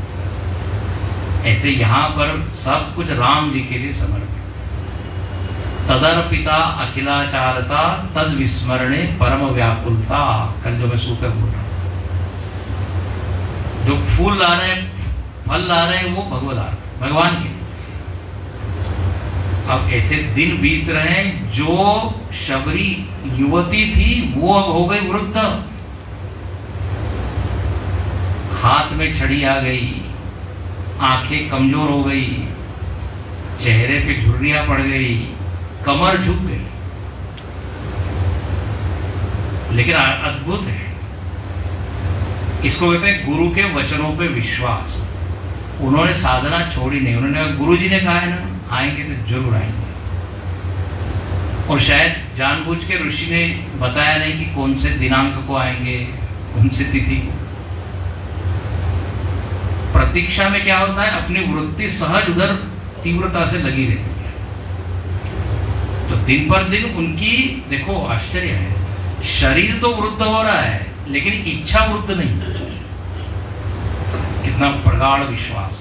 ऐसे यहाँ पर सब कुछ राम जी के लिए समर्पित। तदर्पिता अखिलाचारता तद विस्मरणे परम व्याकुलता, कल जो मैं सूत्र बोल रहा हूं, जो फूल ला रहे हैं फल ला रहे हैं वो भगवान के। अब ऐसे दिन बीत रहे हैं, जो शबरी युवती थी वो अब हो गई वृद्ध, हाथ में छड़ी आ गई, आंखें कमजोर हो गई, चेहरे पे झुर्रियां पड़ गई, कमर झुक गई। लेकिन अद्भुत है, इसको कहते हैं गुरु के वचनों पे विश्वास। उन्होंने साधना छोड़ी नहीं, उन्होंने गुरु जी ने कहा है ना आएंगे तो जरूर आएंगे। और शायद जानबूझ के ऋषि ने बताया नहीं कि कौन से दिनांक को आएंगे, कौन से तिथि को। प्रतीक्षा में क्या होता है, अपनी वृत्ति सहज उधर तीव्रता से लगी रहती है। तो दिन पर दिन उनकी देखो आश्चर्य है, शरीर तो वृद्ध हो रहा है लेकिन इच्छा वृद्ध नहीं। कितना प्रगाढ़ विश्वास।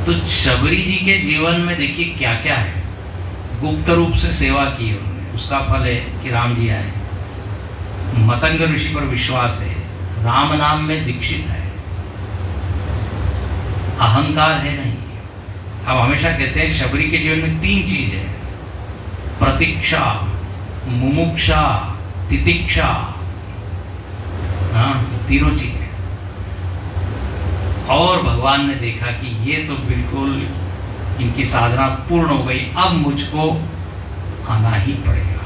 तो शबरी जी के जीवन में देखिए क्या क्या है। गुप्त रूप से सेवा की है उन्होंने, उसका फल है कि राम जी आए। मतंग ऋषि पर विश्वास है, राम नाम में दीक्षित है, अहंकार है नहीं। हम हमेशा कहते हैं शबरी के जीवन में 3 चीज है, प्रतीक्षा, मुमुक्षा, तितिक्षा। हाँ, तीनों चीजें। और भगवान ने देखा कि ये तो बिल्कुल इनकी साधना पूर्ण हो गई, अब मुझको आना ही पड़ेगा।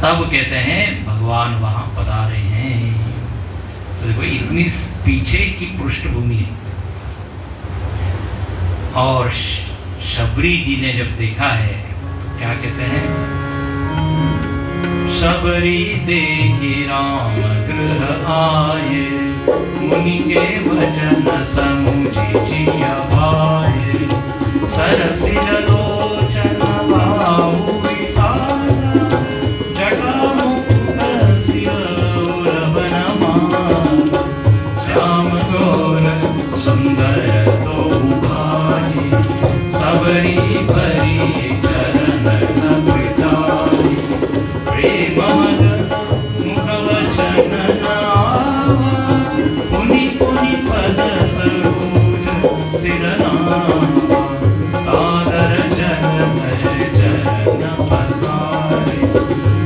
तब कहते हैं भगवान वहां पधारे हैं। तो देखो इतनी पीछे की पृष्ठभूमि है। और शबरी जी ने जब देखा है, क्या कहते हैं, शबरी देखी राम गृह आए, मुनि के वचन समुझी जिया पाए, सरसिर लोचन बाहु विशाला, जटा मुकुट सिर बन श्याम गौर सुंदर तो भाई, सबरी भरी चरण नमिताई, प्रेम मुख वचन पुनि पुनि पद सरोज सिर सादर जन जन पधारे,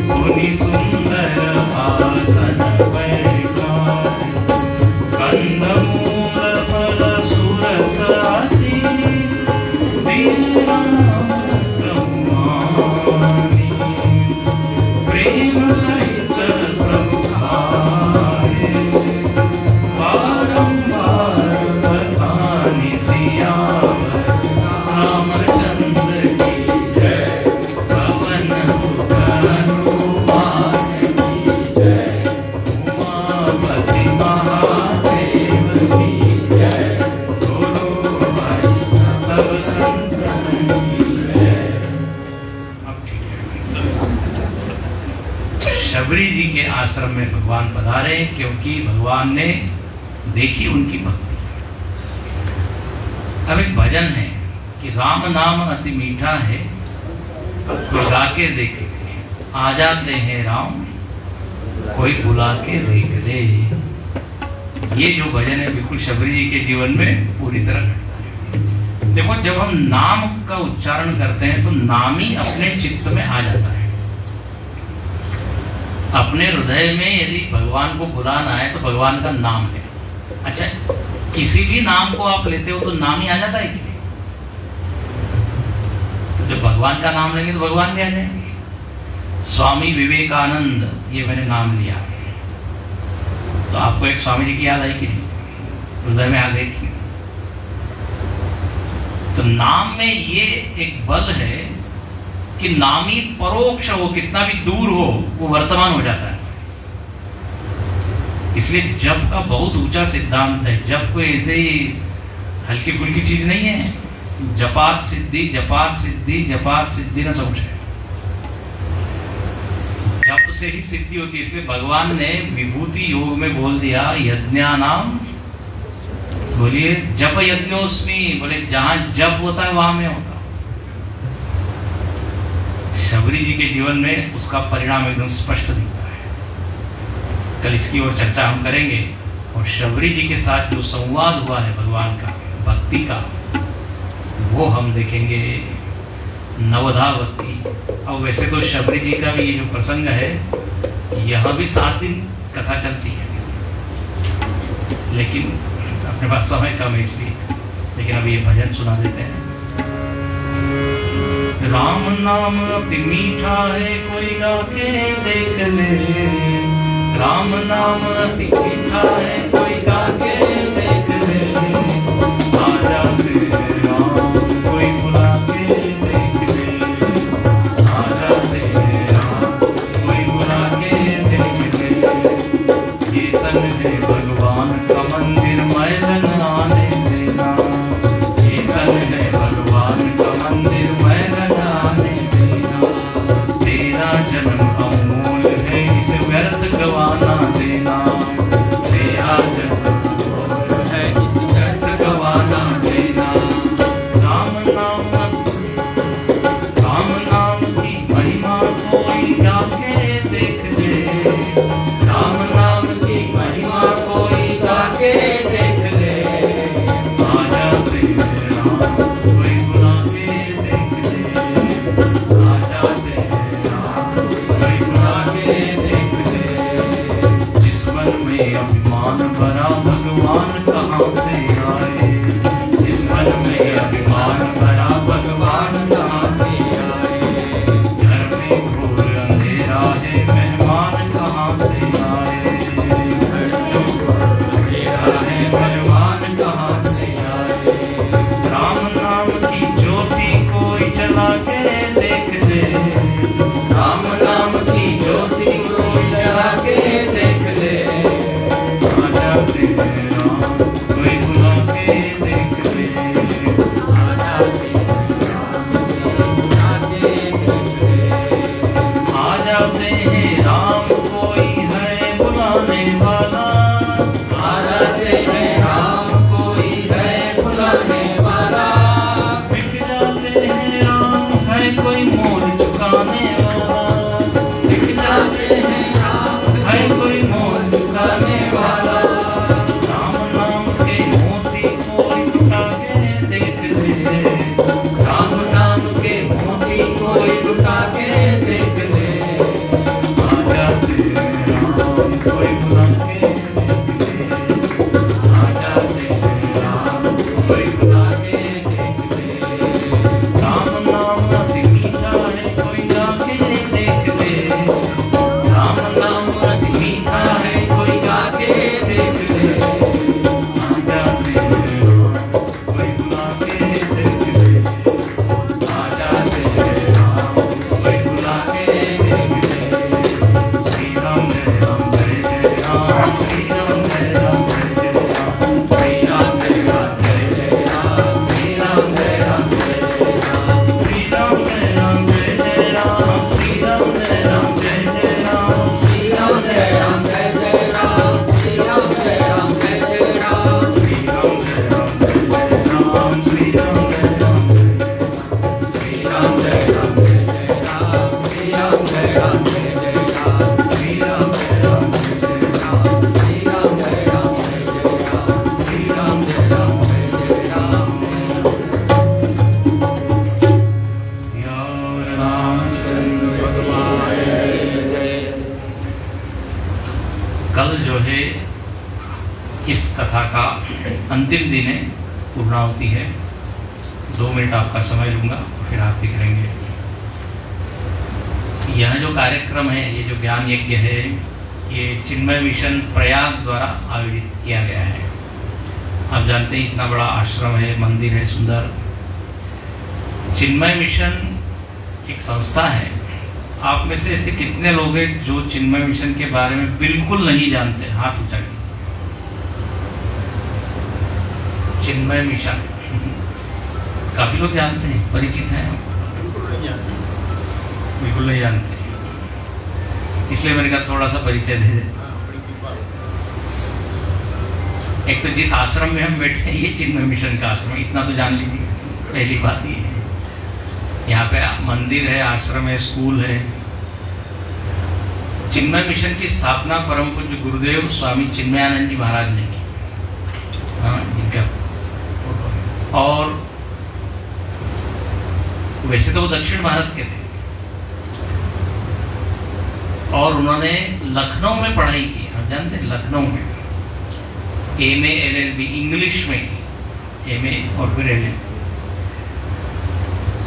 पुनि सुंदर आसन बैठाए, कंदमूल फल सुरस आदि दीना ब्रह्मानी, प्रेम सहित प्रभु आए, बारंबार बखानी सियावर, रामचंद्र की जय, पवन सुत हनुमान की जय, उमापति महादेव की जय, गुरु भाई सब संतन की जय। अब ठीक है। शबरी जी के आश्रम में भगवान पधारे क्योंकि भगवान ने देखी उनकी भक्ति। अब एक भजन है कि राम नाम अति मीठा है, कोई गा के देखे, आ जाते हैं राम कोई बुला के देख ले। ये जो भजन है बिल्कुल शबरी जी के जीवन में पूरी तरह घटता है। देखो जब हम नाम का उच्चारण करते हैं तो नाम ही अपने चित्त में आ जाता है। अपने हृदय में यदि भगवान को बुलाना है तो भगवान का नाम है। अच्छा, किसी भी नाम को आप लेते हो तो नाम ही आ जाता है कि नहीं? तो जब भगवान का नाम लेंगे तो भगवान भी आ जाएंगे। स्वामी विवेकानंद, ये मैंने नाम लिया तो आपको एक स्वामी जी की याद आई कि नहीं? हृदय में आ गई थी। तो नाम में ये एक बल है कि नामी परोक्ष हो, कितना भी दूर हो वो वर्तमान हो जाता है। इसलिए जप का बहुत ऊंचा सिद्धांत है। जप कोई ऐसे ही हल्की फुल्की चीज नहीं है। जपात सिद्धि, जपात सिद्धि, जपात सिद्धि न समझे। जप से ही सिद्धि होती है। इसलिए भगवान ने विभूति योग में बोल दिया यज्ञानाम, बोलिए जप यज्ञोस्मि, बोले जहां जप होता है वहां मैं होता हूं। शबरी जी के जीवन में उसका परिणाम एकदम स्पष्ट दिखता है। कल इसकी ओर चर्चा हम करेंगे। और शबरी जी के साथ जो संवाद हुआ है भगवान का, भक्ति का, वो हम देखेंगे। नवधावती। और वैसे तो शबरी जी का भी ये जो प्रसंग है, यह भी 7 दिन कथा चलती है, लेकिन अपने पास समय कम है इसलिए। लेकिन अभी ये भजन सुना देते हैं। राम नाम अति मीठा है, कोई गा के देख ले। राम नाम अति मीठा है, कोई गा के देख ले। आजा तेरे राम, कोई बुला के देख ले। आजा तेरे राम, कोई बुला के देख ले। ये तन है भगवान का मंदिर, मैदान आने देना। ये तन है भगवान का मंदिर, मैदान आने देना। तेरा जन्म अमूल है, इसे व्यर्थ गवाना देना। तेरा जन्म अमूल है, इसे व्यर्थ गवाना देना। राम नाम की महिमा कोई जाके देख ले। राम नाम की महिमा कोई जाके देख ले। आजा तेरे राम, कोई बुला के देख ले। आजा तेरे राम, कोई बुला के देख ले। जिस मन में अभिमान भरा, भगवान कहाँ से आए। जिस मन में अभिमान भरा, भगवान कहाँ से आए। घर में घोर अंधेरा है, मेहमान कहाँ से आए। घर में घोर अंधेरा है, मेहमान कहाँ से आए। राम नाम की ज्योति कोई जला के देख ले। राम नाम की ज्योति कोई जला के देख ले। आजा तेरे राम, कोई बुला के देख ले। आजा तेरे राम, कोई बुला के देख ले। आजा तेरे राम, कोई है बुलाने वाला। आजा तेरे राम, कोई है बुलाने वाला। बिक जाते हैं राम, है कोई मोल चुकाने वाला। बिक जाते हैं राम, है कोई मोल चुकाने वाला। राम नाम के मोती कोई लुटा के देख ले। राम नाम के मोती कोई लुटा के देख ले। आजा तेरे राम, कोई बुला के देख ले। आजा तेरे राम, कोई बुला के देख ले। राम नाम अति मीठा है, कोई गा के देख ले। राम नाम अति मीठा है, कोई गा के देख ले। आजा तेरे राम, कोई बुला के देख ले। आजा तेरे राम, कोई बुला के देख ले। श्री राम जय राम, जय जय राम। श्री राम जय राम, जय जय राम। श्री राम जय राम, जय जय राम। श्री राम जय राम, जय जय राम। श्री राम जय राम, जय जय राम। श्री राम जय राम, जय जय राम। श्री राम जय राम, जय जय राम। श्री राम जय राम, जय जय राम। श्री राम जय राम, जय जय राम। श्री राम जय राम, श्री राम जय राम, जय जय राम। श्री राम जय राम, जय जय राम। श्री राम जय राम, जय जय राम। श्री राम जय राम, जय जय राम। श्री राम जय राम, जय जय राम। सिया रामचंद्र भगवान की जय। कल जो है इस कथा का अंतिम दिन है, पूर्णाहुति है। 2 मिनट आपका समय लूँगा, फिर आप दिखाएंगे। यह जो कार्यक्रम है, ये जो ज्ञान यज्ञ है, ये चिन्मय मिशन प्रयाग द्वारा आयोजित किया गया है। आप जानते हैं इतना बड़ा आश्रम है, मंदिर है सुंदर। चिन्मय मिशन एक संस्था है। आप में से ऐसे कितने लोग हैं जो चिन्मय मिशन के बारे में बिल्कुल नहीं जानते? हाथ ऊंचा करिए। चिन्मय मिशन काफी लोग जानते हैं, परिचित हैं? बिल्कुल नहीं जानते, इसलिए मैंने कहा थोड़ा सा परिचय दे दे। एक तो जिस आश्रम में हम बैठे हैं ये चिन्मय मिशन का आश्रम, इतना तो जान लीजिए। पहली बात ये है, यहाँ पे मंदिर है, आश्रम है, स्कूल है। चिन्मय मिशन की स्थापना परम पूज्य गुरुदेव स्वामी चिन्मयानंद जी महाराज ने की। हाँ, इनका और वैसे तो वो दक्षिण भारत के थे और उन्होंने लखनऊ में पढ़ाई की। आप जानते हैं लखनऊ में MA LLB इंग्लिश में MA और फिर LLB।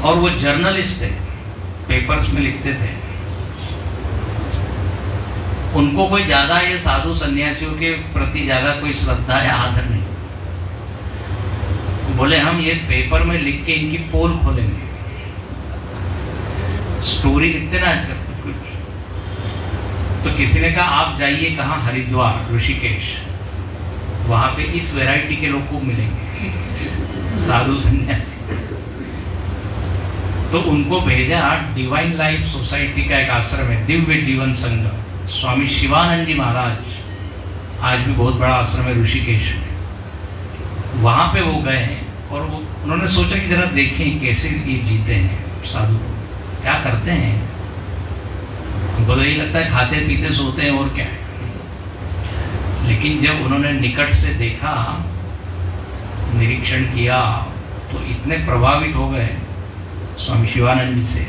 और वो जर्नलिस्ट थे, पेपर्स में लिखते थे। उनको कोई ज्यादा ये साधु सन्यासियों के प्रति ज्यादा कोई श्रद्धा या आदर नहीं। बोले हम ये पेपर में लिख के इनकी पोल खोलेंगे। स्टोरी लिखते ना आजकल कुछ, तो किसी ने कहा आप जाइए कहाँ, हरिद्वार, ऋषिकेश, वहां पे इस वैरायटी के लोग को मिलेंगे, साधु सन्यासी। तो उनको भेजा डिवाइन लाइफ सोसाइटी का एक आश्रम है, दिव्य जीवन संघ, स्वामी शिवानंद जी महाराज, आज भी बहुत बड़ा आश्रम है ऋषिकेश में। वहां पे वो गए हैं और वो उन्होंने सोचा कि जरा देखें कैसे ये जीते हैं साधु, क्या करते हैं। उनको तो यही लगता है खाते पीते सोते हैं और क्या है। लेकिन जब उन्होंने निकट से देखा, निरीक्षण किया, तो इतने प्रभावित हो गए स्वामी शिवानंद जी से।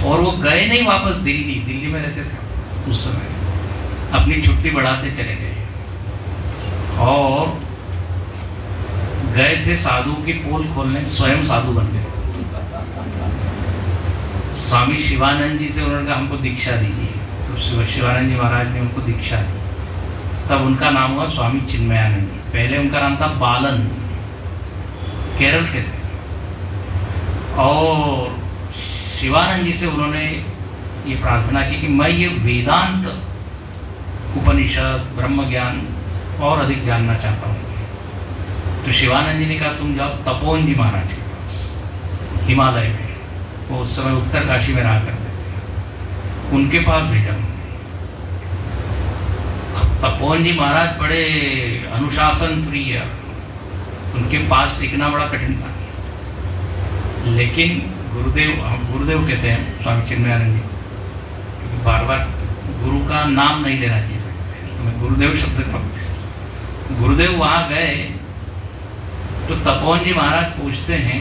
और वो गए नहीं वापस दिल्ली में रहते थे उस समय, अपनी छुट्टी बढ़ाते चले गए और गए थे साधु की पोल खोलने, स्वयं साधु बन गए। स्वामी शिवानंद जी से उन्होंने कहा हमको दीक्षा दीजिए, तो शिवानंद जी महाराज ने उनको दीक्षा दी। तब उनका नाम हुआ स्वामी चिन्मयानंद जी। पहले उनका नाम था बालन, केरल के थे। और शिवानंद जी से उन्होंने ये प्रार्थना की कि मैं ये वेदांत, उपनिषद, ब्रह्म ज्ञान और अधिक जानना चाहता हूँ। तो शिवानंद जी ने कहा तुम जाओ तपोवन जी महाराज के पास, हिमालय में, वो उस समय उत्तर काशी में रहा करते थे, उनके पास भेजा। तपोवन जी महाराज बड़े अनुशासन प्रिय, उनके पास टिकना बड़ा कठिन था। लेकिन गुरुदेव कहते हैं स्वामी चिन्मयानंद जी, क्योंकि बार बार गुरु का नाम नहीं लेना चाहिए, तो मैं गुरुदेव शब्द का, गुरुदेव वहां गए तो तपोवन जी महाराज पूछते हैं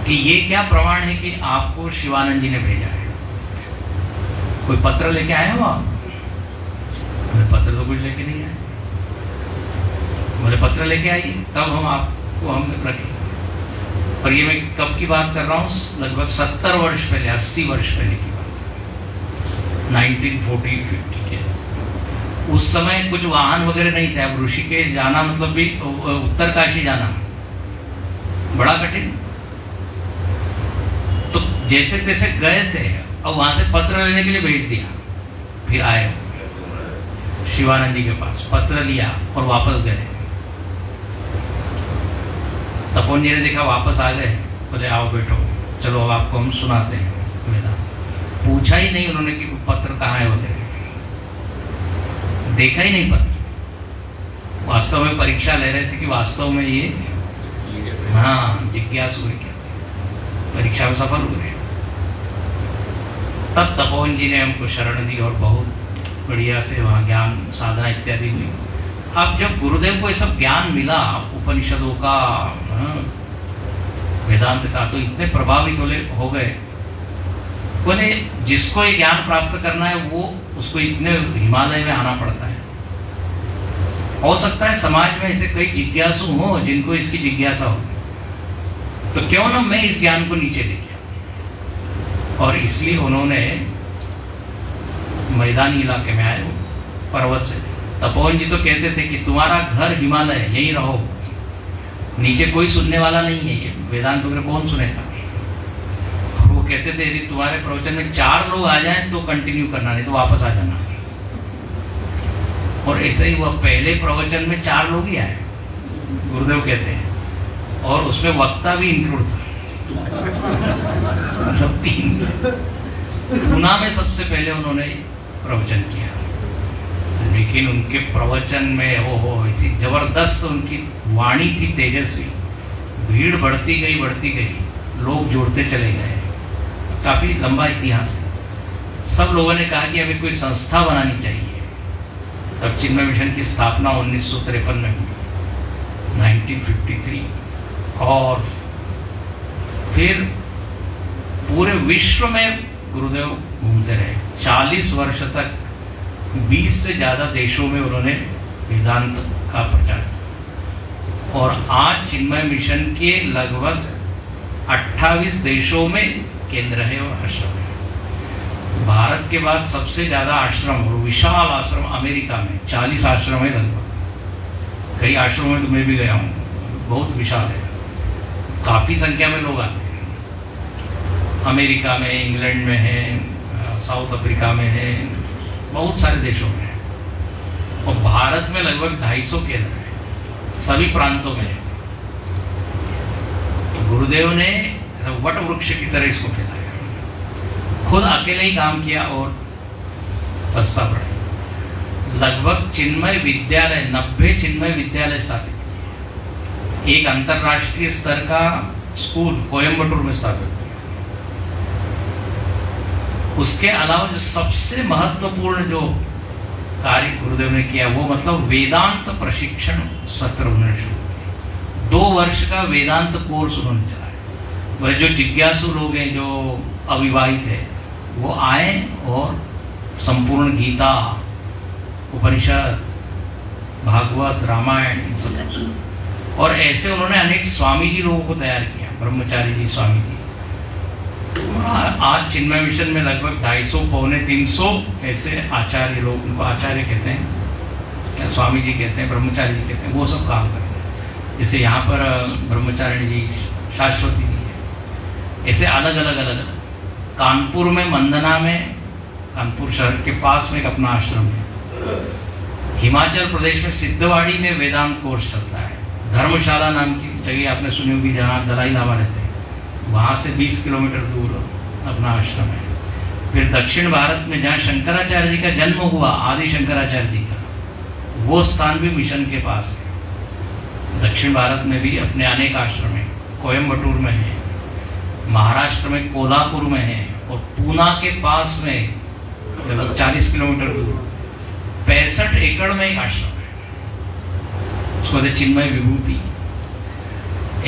कि ये क्या प्रमाण है कि आपको शिवानंद जी ने भेजा है? कोई पत्र लेके आए हो आप? पत्र तो कुछ लेके नहीं आए। बोले पत्र लेके आइए तब हम आपको हम रखें। और ये मैं कब की बात कर रहा हूँ, लगभग 70 वर्ष पहले, 80 वर्ष पहले की बात, 1940-50 के। उस समय कुछ वाहन वगैरह नहीं थे। अब ऋषिकेश जाना मतलब भी उत्तर काशी जाना बड़ा कठिन। तो जैसे तैसे गए थे और वहां से पत्र लेने के लिए भेज दिया। फिर आए शिवानंद जी के पास, पत्र लिया और वापस गए। तपोवन जी ने देखा वापस आ गए, बोले आओ बैठो, चलो अब आपको हम सुनाते हैं वेदांत। पूछा ही नहीं उन्होंने कि पत्र कहाँ है वगैरह, देखा ही नहीं पत्र। वास्तव में परीक्षा ले रहे थे कि वास्तव में ये हाँ जिज्ञासु है क्या, परीक्षा में सफल हुए। तब तपोवन जी ने हमको शरण दी और बहुत बढ़िया से वहाँ ज्ञान साधना इत्यादि हुई। अब जब गुरुदेव को ये सब ज्ञान मिला उपनिषदों का, वेदांत का, तो इतने प्रभावित हो गए। बोले जिसको ये ज्ञान प्राप्त करना है वो उसको इतने हिमालय में आना पड़ता है। हो सकता है समाज में ऐसे कई जिज्ञासु हो जिनको इसकी जिज्ञासा हो, तो क्यों ना मैं इस ज्ञान को नीचे लेके आऊं। और इसलिए उन्होंने मैदानी इलाके में आए, पर्वत से। तपोवन जी तो कहते थे कि तुम्हारा घर हिमालय है, यहीं रहो, नीचे कोई सुनने वाला नहीं है, ये वेदांत वगैरह कौन सुनेगा। वो कहते थे यदि तुम्हारे प्रवचन में 4 लोग आ जाएं तो कंटिन्यू करना, नहीं तो वापस आ जाना। और ऐसे ही वह पहले प्रवचन में 4 लोग ही आए, गुरुदेव कहते हैं, और उसमें वक्ता भी इंक्लूड था, मतलब 3। पूना में सबसे पहले उन्होंने प्रवचन किया, लेकिन उनके प्रवचन में हो ऐसी जबरदस्त उनकी वाणी थी, तेजस्वी। भीड़ बढ़ती गई, लोग जुड़ते चले गए। काफी लंबा इतिहास है। सब लोगों ने कहा कि हमें कोई संस्था बनानी चाहिए। तब चिन्मय मिशन की स्थापना 1953 में हुई, 1953। और फिर पूरे विश्व में गुरुदेव घूमते रहे। 40 वर्ष तक 20 से ज्यादा देशों में उन्होंने वेदांत का प्रचार किया। और आज चिन्मय मिशन के लगभग 28 देशों में केंद्र है और आश्रम है। भारत के बाद सबसे ज्यादा आश्रम और विशाल आश्रम अमेरिका में 40 आश्रम है लगभग। कई आश्रमों में तो मैं भी गया हूँ, बहुत विशाल है, काफी संख्या में लोग आते हैं। अमेरिका में, इंग्लैंड में है, साउथ अफ्रीका में है, बहुत सारे देशों में है। और भारत में लगभग 250 केंद्र है, सभी प्रांतों में है। तो गुरुदेव ने वट वृक्ष की तरह इसको फैलाया, खुद अकेले ही काम किया और संस्था बढ़ाई। लगभग चिन्मय विद्यालय 90 चिन्मय विद्यालय स्थापित किए। एक अंतरराष्ट्रीय स्तर का स्कूल कोयम्बटूर में स्थापित किया। उसके अलावा जो सबसे महत्वपूर्ण जो कार्य गुरुदेव ने किया वो मतलब वेदांत प्रशिक्षण सत्र उन्होंने शुरू किया। 2 वर्ष का वेदांत कोर्स उन्होंने चलाया। वह जो जिज्ञासु लोग हैं, जो अविवाहित है, वो आए और संपूर्ण गीता, उपनिषद, भागवत, रामायण, इन सब। और ऐसे उन्होंने अनेक स्वामी जी लोगों को तैयार किया, ब्रह्मचारी जी, स्वामी जी। आज चिन्मय मिशन में लगभग 250 पौने 300 ऐसे आचार्य लोग, उनको आचार्य कहते हैं या स्वामी जी कहते हैं, ब्रह्मचारी जी कहते हैं, वो सब काम करते हैं। जैसे यहाँ पर ब्रह्मचारिणी जी, शाश्वती जी है, ऐसे अलग अलग। कानपुर में, मंदना में, कानपुर शहर के पास में एक अपना आश्रम है। हिमाचल प्रदेश में सिद्धवाड़ी में वेदांत कोर्स चलता है। धर्मशाला नाम की जगह आपने सुनी होगी, जहाँ दलाई लामा रहते हैं, वहाँ से 20 किलोमीटर दूर अपना आश्रम है। फिर दक्षिण भारत में जहाँ शंकराचार्य जी का जन्म हुआ, आदि शंकराचार्य जी का, वो स्थान भी मिशन के पास है। दक्षिण भारत में भी अपने अनेक आश्रम है। कोयम्बटूर में है, महाराष्ट्र में कोल्हापुर में है, और पूना के पास में 40 किलोमीटर दूर 65 एकड़ में एक आश्रम है, उसको कहते चिन्मय विभूति।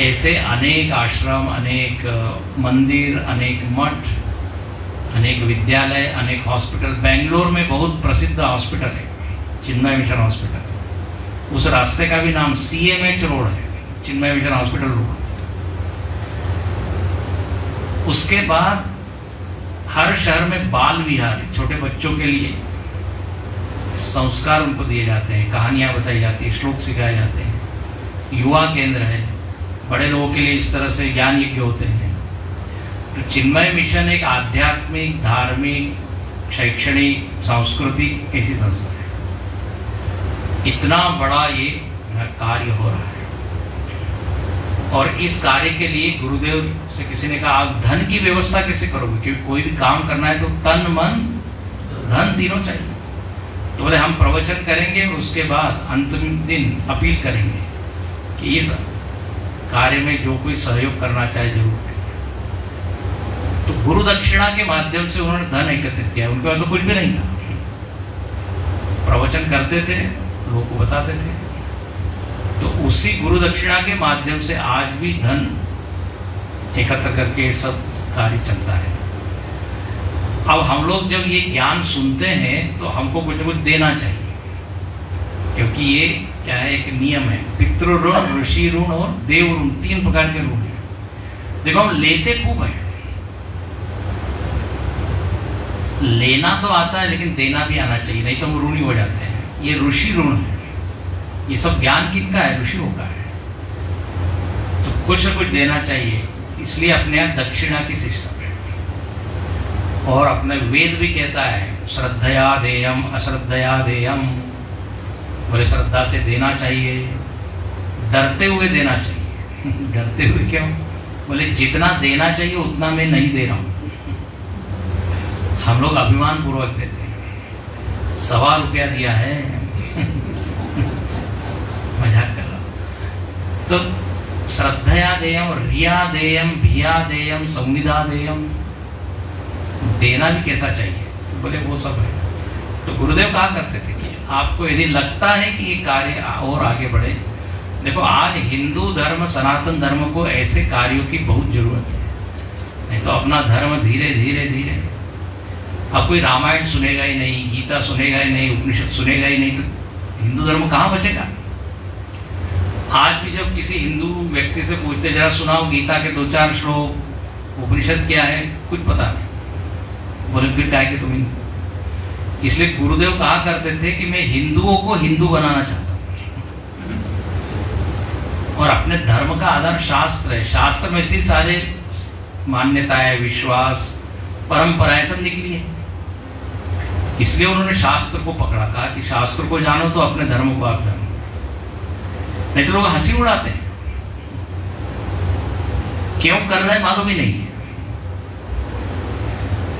ऐसे अनेक आश्रम, अनेक मंदिर, अनेक मठ, अनेक विद्यालय, अनेक हॉस्पिटल। बेंगलोर में बहुत प्रसिद्ध हॉस्पिटल है, चिन्मय मिशन हॉस्पिटल। उस रास्ते का भी नाम CMH रोड है, चिन्मय मिशन हॉस्पिटल रोड। उसके बाद हर शहर में बाल विहार है, छोटे बच्चों के लिए संस्कार उनको दिए जाते हैं, कहानियां बताई जाती है, श्लोक सिखाए जाते हैं। युवा केंद्र है, बड़े लोगों के लिए इस तरह से ज्ञान यज्ञ होते हैं। तो चिन्मय मिशन एक आध्यात्मिक, धार्मिक, शैक्षणिक, सांस्कृतिक ऐसी संस्था है। इतना बड़ा ये कार्य हो रहा है। और इस कार्य के लिए गुरुदेव से किसी ने कहा, आप धन की व्यवस्था कैसे करोगे, क्योंकि कोई भी काम करना है तो तन, मन, धन तीनों चाहिए। तो बोले हम प्रवचन करेंगे और उसके बाद अंतिम दिन अपील करेंगे कि इस कार्य में जो कोई सहयोग करना चाहे जरूर करें। तो गुरु दक्षिणा के माध्यम से उन्होंने धन एकत्रित किया। उनके पास तो कुछ भी नहीं था, प्रवचन करते थे, लोगों को बताते थे। तो उसी गुरु दक्षिणा के माध्यम से आज भी धन एकत्र करके सब कार्य चलता है। अब हम लोग जब ये ज्ञान सुनते हैं तो हमको कुछ न कुछ देना चाहिए, क्योंकि ये क्या है, एक नियम है। पितृ ऋण, ऋषि ऋण और देव ऋण, 3 प्रकार के ऋण हैं। देखो हम लेते खूब हैं, लेना तो आता है लेकिन देना भी आना चाहिए, नहीं तो हम ऋणी हो जाते हैं। ये ऋषि ऋण है, ये सब ज्ञान किनका है? ऋषियों का है। तो कुछ न कुछ देना चाहिए, इसलिए अपने यहाँ दक्षिणा की सिस्टम है। और अपने वेद भी कहता है श्रद्धया देयम अश्रद्धया देयम, बोले श्रद्धा से देना चाहिए, डरते हुए देना चाहिए। डरते हुए क्यों? बोले जितना देना चाहिए उतना मैं नहीं दे रहा हूं। हम लोग अभिमान पूर्वक देते हैं, 1.25 रुपया दिया है। मजाक कर रहा हूं। तो श्रद्धया देयम, रिया देयम, भिया देयम, संविदा देयम, देना भी कैसा चाहिए? बोले वो सब है। तो गुरुदेव कहा करते थे कि आपको यदि लगता है कि ये कार्य और आगे बढ़े, देखो आज हिंदू धर्म, सनातन धर्म को ऐसे कार्यों की बहुत जरूरत है, नहीं तो अपना धर्म धीरे धीरे धीरे, अब कोई रामायण सुनेगा ही नहीं, गीता सुनेगा ही नहीं, उपनिषद सुनेगा ही नहीं, तो हिंदू धर्म कहाँ बचेगा? आज भी जब किसी हिंदू व्यक्ति से पूछते जरा सुनाओ गीता के 2-4 श्लोक, उपनिषद क्या है, कुछ पता नहीं। बोले फिर क्या है कि तुम हिंदू। इसलिए गुरुदेव कहा करते थे कि मैं हिंदुओं को हिंदू बनाना चाहता हूं, और अपने धर्म का आधार शास्त्र है। शास्त्र में से सारे मान्यताएं, विश्वास, परंपराएं सब निकली है। इसलिए उन्होंने शास्त्र को पकड़ा, कहा कि शास्त्र को जानो तो अपने धर्म को आप जानो, नहीं तो लोग हंसी उड़ाते हैं, क्यों कर रहे हैं मालूम ही नहीं है।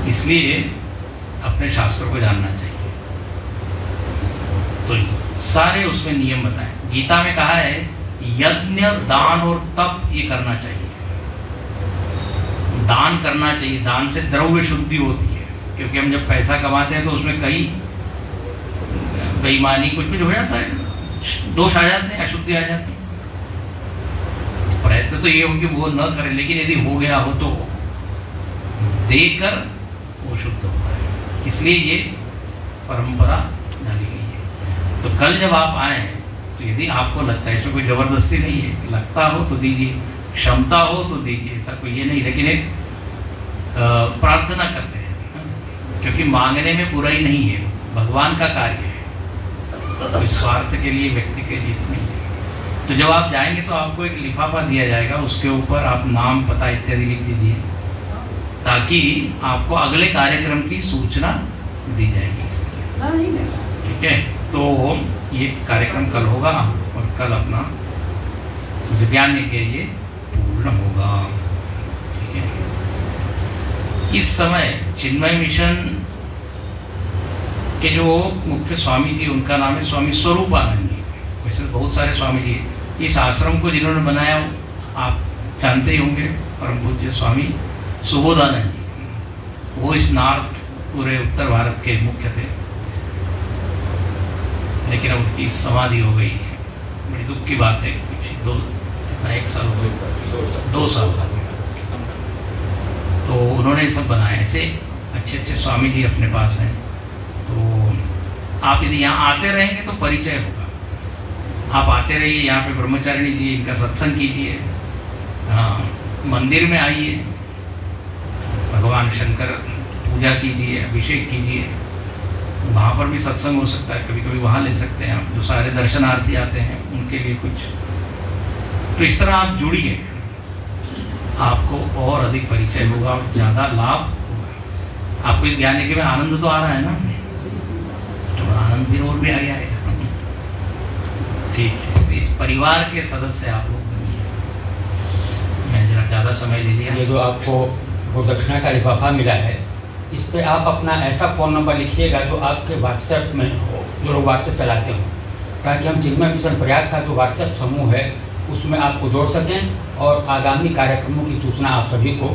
इसलिए अपने शास्त्र को जानना चाहिए। तो सारे उसमें नियम बताए। गीता में कहा है यज्ञ, दान और तप ये करना चाहिए। दान करना चाहिए, दान से द्रव्य शुद्धि होती है, क्योंकि हम जब पैसा कमाते हैं तो उसमें कई बेईमानी कुछ भी हो जाता है, दोष आ जाते हैं, अशुद्धि आ जाती है। प्रयत्न तो ये हो कि वो न करें, लेकिन यदि हो गया हो तो देकर वो शुद्ध होता है। इसलिए ये परंपरा डाली गई है। तो कल जब आप आए तो यदि आपको लगता है, इसमें कोई जबरदस्ती नहीं है, लगता हो तो दीजिए, क्षमता हो तो दीजिए, ऐसा कोई ये नहीं, लेकिन एक प्रार्थना करते हैं, क्योंकि मांगने में बुराई नहीं है, भगवान का कार्य है, कोई स्वार्थ के लिए, व्यक्ति के लिए नहीं है। तो जब आप जाएंगे तो आपको एक लिफाफा दिया जाएगा, उसके ऊपर आप नाम, पता इत्यादि लिख दीजिए, ताकि आपको अगले कार्यक्रम की सूचना दी जाएगी इसलिए। ठीक है, तो ये कार्यक्रम कल होगा और कल अपना ज्ञान यज्ञ ये पूर्ण होगा। ठीक है, इस समय चिन्मय मिशन के जो मुख्य स्वामी जी, उनका नाम है स्वामी स्वरूपानंद जी। वैसे बहुत सारे स्वामी जी, इस आश्रम को जिन्होंने बनाया आप जानते ही होंगे, परम पूज्य स्वामी सुबोधानंद जी। वो इस नॉर्थ, पूरे उत्तर भारत के मुख्य थे, लेकिन उनकी समाधि हो गई है। बड़ी दुख की बात है। कुछ 1 साल हो गए, 2 साल का। तो उन्होंने सब बनाया, ऐसे अच्छे अच्छे स्वामी जी अपने पास हैं। तो आप यदि यहाँ आते रहेंगे तो परिचय होगा। आप आते रहिए, यहाँ पे ब्रह्मचारिणी जी, इनका सत्संग कीजिए, मंदिर में आइए, भगवान शंकर पूजा कीजिए, अभिषेक कीजिए। वहाँ पर भी सत्संग हो सकता है, कभी कभी वहाँ ले सकते हैं आप, जो सारे दर्शनार्थी आते हैं उनके लिए कुछ। तो इस तरह आप जुड़िए, आपको और अधिक परिचय होगा और ज़्यादा लाभ होगा। आपको इस ज्ञान यज्ञ में आनंद तो आ रहा है ना, तो आनंद भी और भी आ गया है। ठीक है, इस परिवार के सदस्य आप लोग बनिए। मैं जरा ज़्यादा समय ले लिया। ये जो आपको गुरुदक्षिणा का लिफाफा मिला है, इस पे आप अपना ऐसा फ़ोन नंबर लिखिएगा जो आपके व्हाट्सएप में हो, जो लोग व्हाट्सएप चलाते हो, ताकि हम चिन्मय मिशन प्रयाग का जो व्हाट्सएप समूह है उसमें आपको जोड़ सकें और आगामी कार्यक्रमों की सूचना आप सभी को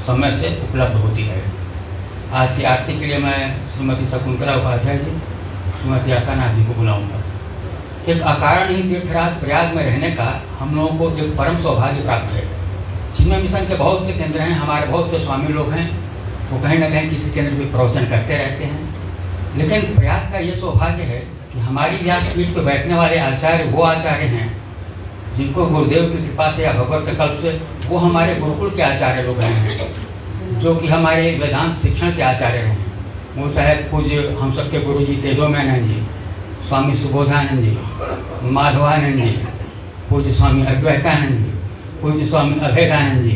समय से उपलब्ध होती है। आज की आरती के लिए मैं श्रीमती शकुंतला उपाध्याय जी, श्रीमती आशानाथ जी को बुलाऊंगा। एक अकारण ही तीर्थराज प्रयाग में रहने का हम लोगों को एक परम सौभाग्य प्राप्त है। चिन्मय मिशन के बहुत से केंद्र हैं, हमारे बहुत से स्वामी लोग हैं, वो कहीं ना कहीं किसी केंद्र में प्रवचन करते रहते हैं, लेकिन प्रयाग का ये सौभाग्य है कि हमारी यहाँ पीठ पर बैठने वाले आचार्य वो आचार्य हैं जिनको गुरुदेव की कृपा से या भगवत संकल्प से, वो हमारे गुरुकुल के आचार्य लोग रहे हैं, जो कि हमारे वेदांत शिक्षण के आचार्य रहे हैं। वो चाहे पूज्य हम सबके गुरु जी तेजोमयानंद जी, स्वामी सुबोधानंद जी, माधवानंद जी, पूज्य स्वामी अद्वैतानंद जी, पूज्य स्वामी अभेदानंद जी,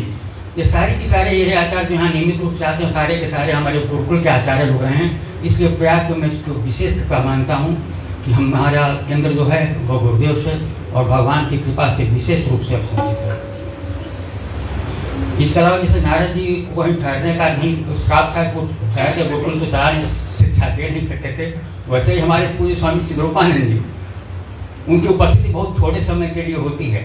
ये सारे के सारे ये आचार्य जो यहाँ नियमित रूप से आते हैं, सारे के सारे हमारे गुरुकुल के आचार्य लोग रहे हैं। इसलिए प्रयाग को मैं इसको विशेष कृपा मानता हूँ कि हमारा केंद्र जो है वो गुरुदेव से और भगवान की कृपा से विशेष रूप से अवसंचित है। इसके अलावा जैसे नारद जी को वहीं ठहरने का नहीं श्राप था, कुछ ठहर के गुरुकुल तो चला शिक्षा दे नहीं सकते थे, वैसे ही हमारे पूज्य स्वामी चिद्रूपानंद जी, उनकी उपस्थिति बहुत थोड़े समय के लिए होती है,